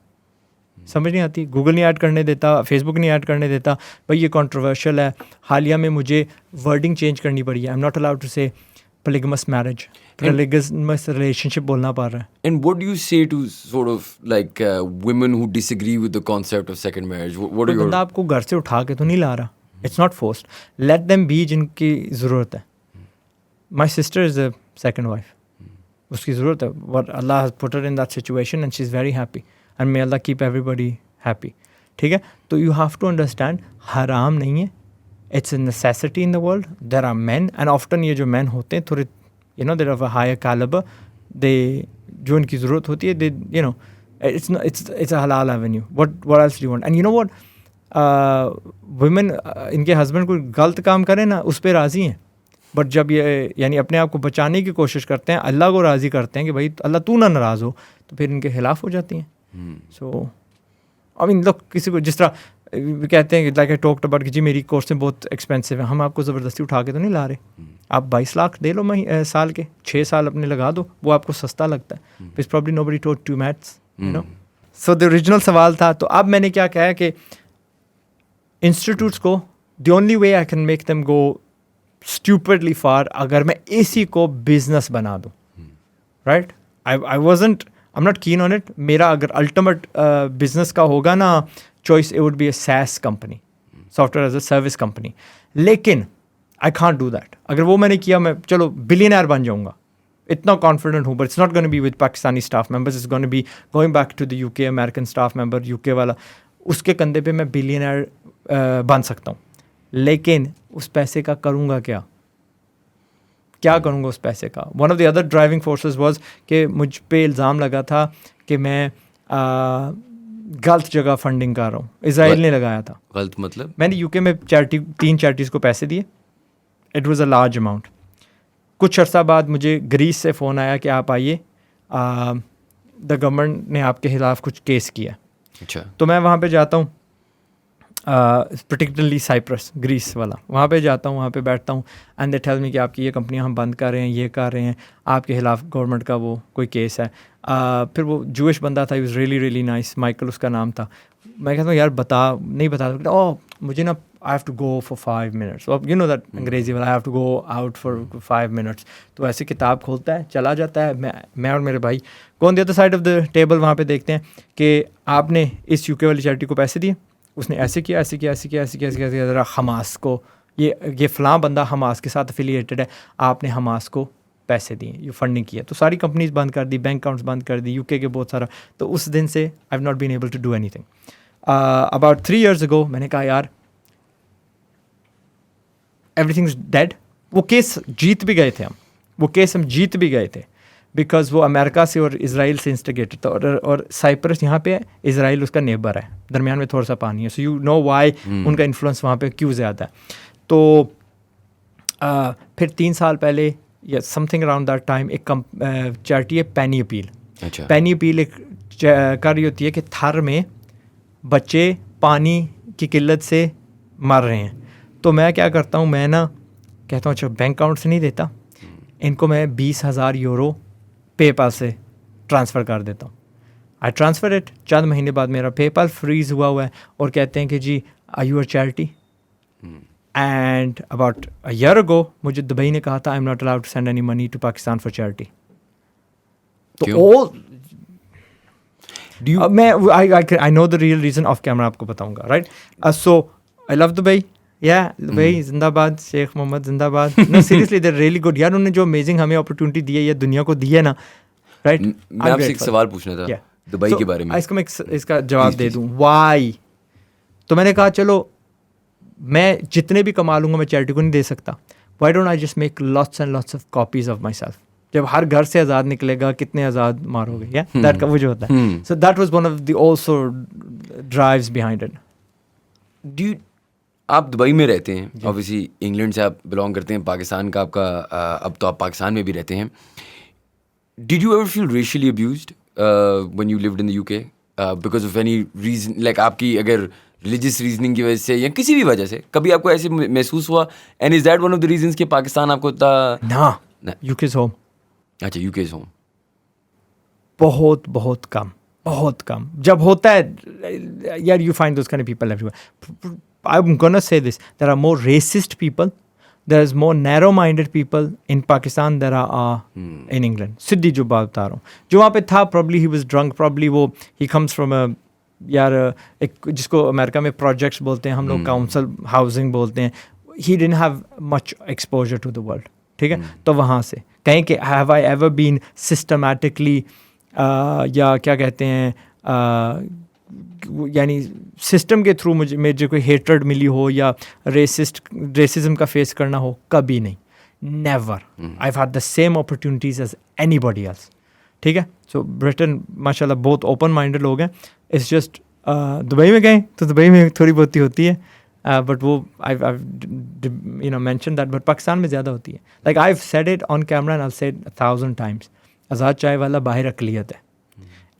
سمجھ نہیں آتی. گوگل نہیں ایڈ کرنے دیتا, فیس بک نہیں ایڈ کرنے دیتا. بھائی یہ کنٹروورشل ہے. حالیہ میں مجھے ورڈنگ چینج کرنی پڑی ہے. I am not allowed to say polygamous marriage, polygamous relationship بولنا پڑ رہا ہے. And what do you say to sort of like women who disagree with the concept of second marriage? What are your... بندہ آپ کو گھر سے اٹھا کے تو نہیں لا رہا. It's not forced. Let them be جن کی ضرورت ہے. My sister is a second wife. اس کی ضرورت ہے. What Allah has put her in that situation and she's very happy. And may Allah keep everybody happy. ٹھیک ہے. تو you have to understand حرام نہیں ہے. It's a necessity in the world. There are men and often یہ جو men ہوتے ہیں تھوڑے they're of a higher caliber. They جو ان کی ضرورت ہوتی ہے they it's a halal avenue. What else do you want? And you know what? Women ان کے ہسبینڈ کوئی غلط کام کریں نا اس پہ راضی ہیں. بٹ جب یہ اپنے آپ کو بچانے کی کوشش کرتے ہیں, اللہ کو راضی کرتے ہیں کہ بھائی اللہ تو نہ ناراض ہو, تو پھر ان کے خلاف ہو جاتی ہیں. سو I mean look, کسی کو جس طرح کہتے ہیں لائک آئی ٹاکڈ اباؤٹ کہ جی میری کورسیں بہت ایکسپینسو ہیں, ہم آپ کو زبردستی اٹھا کے تو نہیں لا رہے. آپ 22 لاکھ دے لو سال کے, 6 سال اپنے لگا دو, وہ آپ کو سستا لگتا ہے. It's probably nobody taught you maths, you know. So the original سوال تھا. تو اب میں نے کیا کہا کہ انسٹیٹیوٹس کو the only way I can make them go stupidly far اگر میں اسی کو بزنس بنا دوں, right? I'm not keen on it. میرا اگر الٹیمیٹ بزنس کا ہوگا نا choice, it would be a SaaS company, software as a service company. لیکن I can't do that. اگر وہ میں نے کیا میں چلو بلینئر بن جاؤں گا, اتنا کانفیڈنٹ ہوں, but it's not going to be with Pakistani staff members. It's going to be going back to the UK American staff member, UK والا, اس کے کندھے پہ میں بلینئر بن سکتا ہوں. لیکن اس پیسے کا کروں گا کیا کروں گا اس پیسے کا. One of the other driving forces was کہ مجھ پہ الزام لگا تھا کہ میں غلط جگہ فنڈنگ کر رہا ہوں. اسرائیل نے لگایا تھا. غلط مطلب؟ میں نے یو کے میں 3 چیریٹیز کو پیسے دیے. It was a large amount. کچھ عرصہ بعد مجھے گریس سے فون آیا کہ آپ آئیے, دا گورنمنٹ نے آپ کے خلاف کچھ کیس کیا. اچھا. تو میں وہاں پہ جاتا ہوں, پرٹیکولرلی سائپرس, گریس والا, وہاں پہ جاتا ہوں, وہاں پہ بیٹھتا ہوں, اینڈ دے ٹیل می کہ آپ کی یہ کمپنیاں ہم بند کر رہے ہیں, یہ کر رہے ہیں, آپ کے خلاف گورنمنٹ کا وہ کوئی کیس ہے. پھر وہ جوئش بندہ تھا, he was really really nice, Michael اس کا نام تھا. میں کہتا ہوں یار نہیں بتا سکتا. او مجھے نا I have to go for 5 minutes. You know that انگریزی والا, I have to go out for 5 minutes. تو ایسے کتاب کھولتا ہے, چلا جاتا ہے. میں اور میرے بھائی go on the other side of the table, وہاں پہ دیکھتے ہیں کہ آپ نے اس یو کے والی چیریٹی کو پیسے دیے, اس نے ایسے کیا, ذرا حماس کو, یہ فلاں بندہ حماس کے ساتھ افیلیٹڈ ہے, آپ نے حماس کو پیسے دیے, یہ فنڈنگ کیا. تو ساری کمپنیز بند کر دی, بینک اکاؤنٹس بند کر دی, یو کے بہت سارا. تو اس دن سے I have not been able to do anything. About 3 years ago میں نے کہا یار ایوری تھنگ از ڈیڈ. وہ کیس جیت بھی گئے تھے ہم جیت بھی گئے تھے بیکاز وہ امریکہ سے اور اسرائیل سے انسٹیگیٹڈ تھا, اور سائپرس یہاں پہ, اسرائیل اس کا نیبر ہے, درمیان میں تھوڑا سا پانی ہے. سو یو نو وائی ان کا انفلوئنس وہاں پہ کیوں زیادہ ہے. تو پھر 3 سال پہلے یا some thing around that time ایک چیریٹی ہے پینی اپیل. پینی اپیل ایک کر رہی ہوتی ہے کہ تھر میں بچے پانی کی قلت سے مر رہے ہیں. تو میں کیا کرتا ہوں, میں نا کہتا ہوں اچھا بینک اکاؤنٹ سے نہیں دیتا, ان کو میں 20,000 یورو پے پال سے ٹرانسفر کر دیتا ہوں. آئی ٹرانسفر اٹ. چند مہینے بعد میرا پے پال فریز ہوا ہے اور کہتے ہیں کہ جی are you a charity. And about a year ago مجھے دبئی نے کہا تھا I am not allowed to send any money to Pakistan for charity. تو میں I know the real reason of camera آپ کو بتاؤں گا, right. So I love Dubai. Dubai زندہ باد, شیخ محمد زندہ باد. No seriously they really good یار, انہوں نے جو امیزنگ ہمیں اپرچونیٹی دی ہے یا دنیا کو دی ہے نا, رائٹ. میں آپ سے ایک سوال پوچھنا تھا دبئی کے بارے میں. اس کو میں اس کا جواب دے دوں وائی. تو میں نے کہا چلو میں جتنے بھی کما لوں گا میں چیریٹی کو نہیں دے سکتا. Why don't I just make lots and lots of copies of my self. جب ہر گھر سے آزاد نکلے گا کتنے آزاد مارو گے, یا دیٹ کا وہ جو ہوتا ہے. So that was one of the also drives behind it. آپ دبئی میں رہتے ہیں, اوبیسلی انگلینڈ سے آپ بلانگ کرتے ہیں, پاکستان کا آپ کا اب تو آپ پاکستان میں بھی رہتے ہیں. Did you ever feel racially abused when you lived in the U K because of any reason, like آپ کی اگر ریلیجیس ریزننگ کی وجہ سے یا کسی بھی وجہ سے کبھی آپ کو ایسے محسوس ہوا, and is that one of the reasons کہ پاکستان آپ کو یو کے ہوم. اچھا یو کے ہوم. بہت کم. بہت کم. جب ہوتا ہے یار you find those kind of people everywhere. I am gonna say this, there are more racist people, there is more narrow minded people in Pakistan there are in England. سدھی جو بات بتا رہا ہوں, جو وہاں پہ تھا probably he was drink, probably وہ ہی کمز فرام یار ایک جس کو امریکہ میں پروجیکٹس بولتے ہیں, ہم لوگ کاؤنسل ہاؤسنگ بولتے ہیں. He didn't have much exposure to the world, ٹھیک ہے. تو وہاں سے کہیں کہ have I ever been systematically یا کیا کہتے ہیں یعنی سسٹم کے تھرو مجھے کوئی ہیٹرڈ ملی ہو یا ریسزم کا فیس کرنا ہو, کبھی نہیں. Never. I had the same opportunities as anybody else, ٹھیک ہے. سو برٹن ماشاء اللہ بہت اوپن مائنڈیڈ لوگ ہیں. اٹس جسٹ دبئی میں گئے تو دبئی میں تھوڑی بہت ہی ہوتی ہے, بٹ وہ مینشن دیٹ, بٹ پاکستان میں زیادہ ہوتی ہے. Like I have said it on camera and I said 1000 times, آزاد چائے والا باہر اقلیت ہے.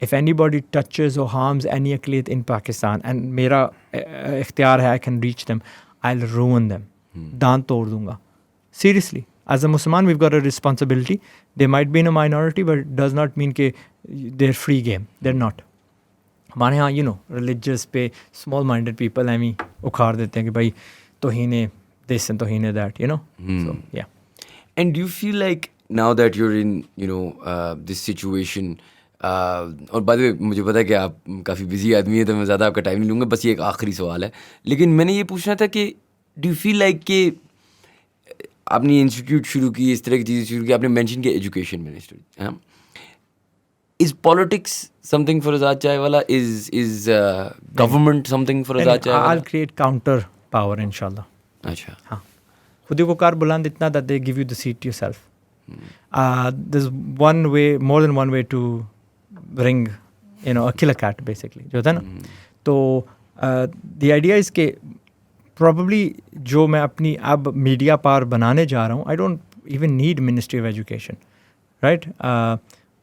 If anybody touches or harms any اقلیت in Pakistan and میرا اختیار ہے, I can reach them, I'll ruin them. دان توڑ دوں گا. Seriously. As a Muslim, we've got a responsibility. They might be in a minority, but it does not mean کہ they're free game. They're not. ہمارے یہاں religious پہ small minded people ایمی اکھاڑ دیتے ہیں کہ بھائی توہین this and توہین that, So, yeah. And do you feel like now that you're in, this situation, اور بائی دی وے مجھے پتا ہے کہ آپ کافی بزی آدمی ہیں تو میں زیادہ آپ کا ٹائم نہیں لوں گا, بس یہ ایک آخری سوال ہے, لیکن میں نے یہ پوچھنا تھا کہ ڈو یو فیل لائک کہ آپ نے انسٹیٹیوٹ شروع کی, اس طرح کی چیزیں شروع کی, آپ نے مینشن کیا education ministry, is politics something for Azad Chai Wala, is government something for Azad Chai Wala? I'll create counter power انشاءاللہ. اچھا, ہاں, خودی کو کار بلند اتنا that they give you the seat yourself. There's one way, more than one way to bring a killer cat basically, جو تھا نا. تو the idea is کہ probably جو میں اپنی اب میڈیا پار بنانے جا رہا ہوں, I don't even need Ministry of Education, right?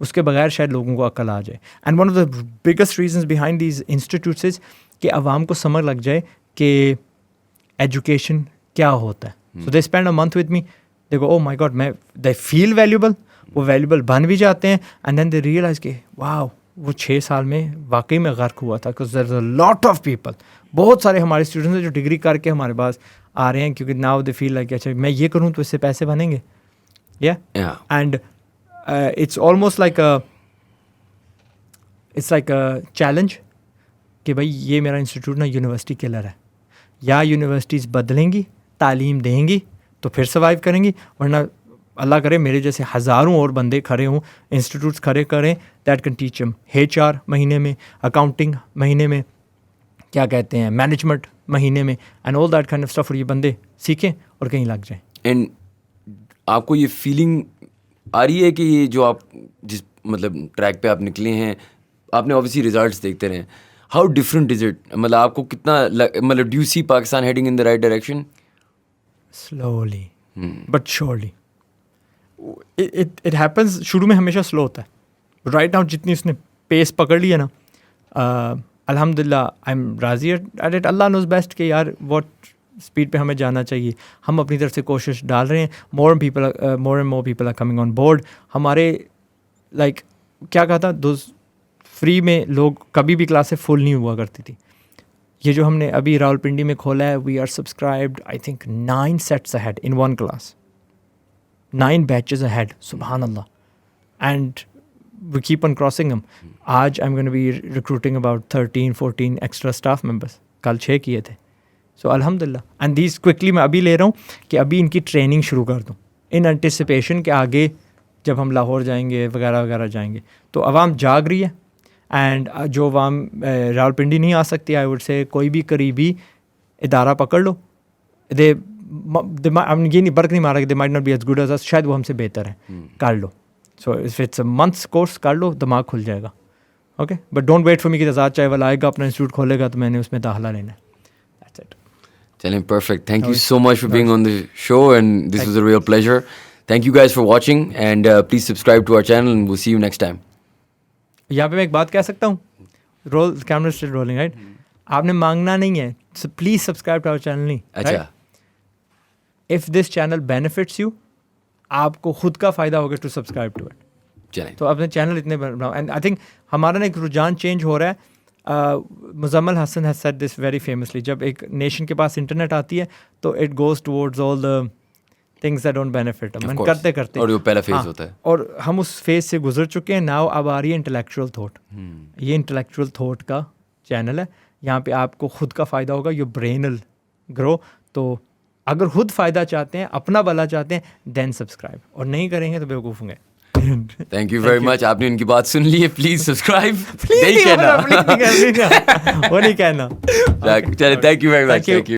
اس کے بغیر شاید لوگوں کو عقل آ جائے. And one of the biggest reasons behind these institutes is کہ عوام کو سمجھ لگ جائے کہ ایجوکیشن کیا ہوتا ہے. So they spend a month with me, they go, oh my God, they feel valuable, وہ ویلیبل بن بھی جاتے ہیں, اینڈ دین دے ریئلائز کہ واو وہ 6 سال میں واقعی میں غرق ہوا تھا. Because there is a lot of people, بہت سارے ہمارے اسٹوڈنٹس ہیں جو ڈگری کر کے ہمارے پاس آ رہے ہیں, کیونکہ ناؤ دے فیل لائک اچھا میں یہ کروں تو اس سے پیسے بنیں گے. And it's almost like a challenge کہ بھائی یہ میرا انسٹیٹیوٹ نا یونیورسٹی کلر ہے, یا یونیورسٹیز بدلیں گی, تعلیم دیں گی تو پھر سروائیو کریں گی, ورنہ اللہ کرے میرے جیسے ہزاروں اور بندے کھڑے ہوں, انسٹیٹیوٹس کھڑے کریں that can teach em HR مہینے میں, اکاؤنٹنگ مہینے میں, کیا کہتے ہیں مینجمنٹ مہینے میں, and all that kind of stuff, اور یہ بندے سیکھیں اور کہیں لگ جائیں. اینڈ آپ کو یہ فیلنگ آ رہی ہے کہ یہ جو آپ جس مطلب ٹریک پہ آپ نکلے ہیں, آپ نے اوبیسلی ریزلٹس دیکھتے رہے, ہاؤ ڈفرنٹ از اٹ, مطلب آپ کو کتنا مطلب do you see Pakistan heading in the right direction? Slowly but surely. It happens, شروع میں ہمیشہ سلو ہوتا ہے, رائٹ ناؤ جتنی اس نے پیس پکڑ لی ہے نا, الحمد للہ آئی ایم راضی at it. Allah knows best کہ یار واٹ اسپیڈ پہ ہمیں جانا چاہیے. ہم اپنی طرف سے کوشش ڈال رہے ہیں, more and more people are coming on board. ہمارے لائک کیا کہا تھا, دوز فری میں لوگ کبھی بھی کلاسیں فل نہیں ہوا کرتی تھی. یہ جو ہم نے ابھی راولپنڈی میں کھولا ہے, we are subscribed I think 9 sets ahead in one class, 9 batches ahead, subhan Allah, and we keep on crossing them. آج I'm going to be recruiting about 13-14 extra staff members. کل 6 کیے تھے. So alhamdulillah, and these quickly میں ابھی لے رہا ہوں کہ ابھی ان کی ٹریننگ شروع کر دوں ان انٹیسپیشن کہ آگے جب ہم لاہور جائیں گے وغیرہ وغیرہ جائیں گے تو عوام جاگ رہی ہے. اینڈ جو عوام راولپنڈی نہیں آ سکتی, آئی وڈ سے کوئی بھی قریبی ادارہ پکڑ لو, یہ نہیں برق نہیں مارا کہ they might not be as good as us, شاید وہ ہم سے بہتر ہیں, کر لو. So if it's a months course کر لو, دماغ کھل جائے گا. Okay, but don't wait for me کہ آزاد چائے والا آئے گا اپنا انسٹیٹیوٹ کھولے گا تو میں نے اس میں داخلہ لینا ہے. That's it. چلیں, perfect. Thank you so much for being on the show, and this was a real pleasure. Thank you guys for watching, and please subscribe to our channel, and we'll see you next time. یہاں پہ میں ایک بات کہہ سکتا ہوں, roll camera still rolling, right? آپ نے مانگنا نہیں ہے, so please subscribe to our channel. نہیں, اچھا, if this channel benefits you, آپ کو خود کا فائدہ ہوگا ٹو سبسکرائب ٹو اٹ. چلیں تو اپنے چینل اتنے بناؤ. اینڈ آئی تھنک ہمارا نا ایک رجحان چینج ہو رہا ہے. Muzammil Hassan has said this very famously, جب ایک نیشن کے پاس انٹرنیٹ آتی ہے تو it goes towards all the things that don't benefit ہم, کرتے کرتے, اور وہ پہلا فیز ہوتا ہے, اور ہم اس فیز سے گزر چکے ہیں. ناؤ اب آ رہی ہے انٹلیکچوئل تھاٹ. یہ انٹلیکچوئل تھاٹ کا چینل ہے, یہاں پہ آپ کو خود کا فائدہ ہوگا, یور برین ول گرو. تو اگر خود فائدہ چاہتے ہیں, اپنا بھلا چاہتے ہیں, دین سبسکرائب, اور نہیں کریں گے تو بیوقوف ہوں گے. تھینک یو ویری مچ. آپ نے ان کی بات سن لی ہے, پلیز سبسکرائب. وہ نہیں کہنا. چلے, thank you very much. Thank you.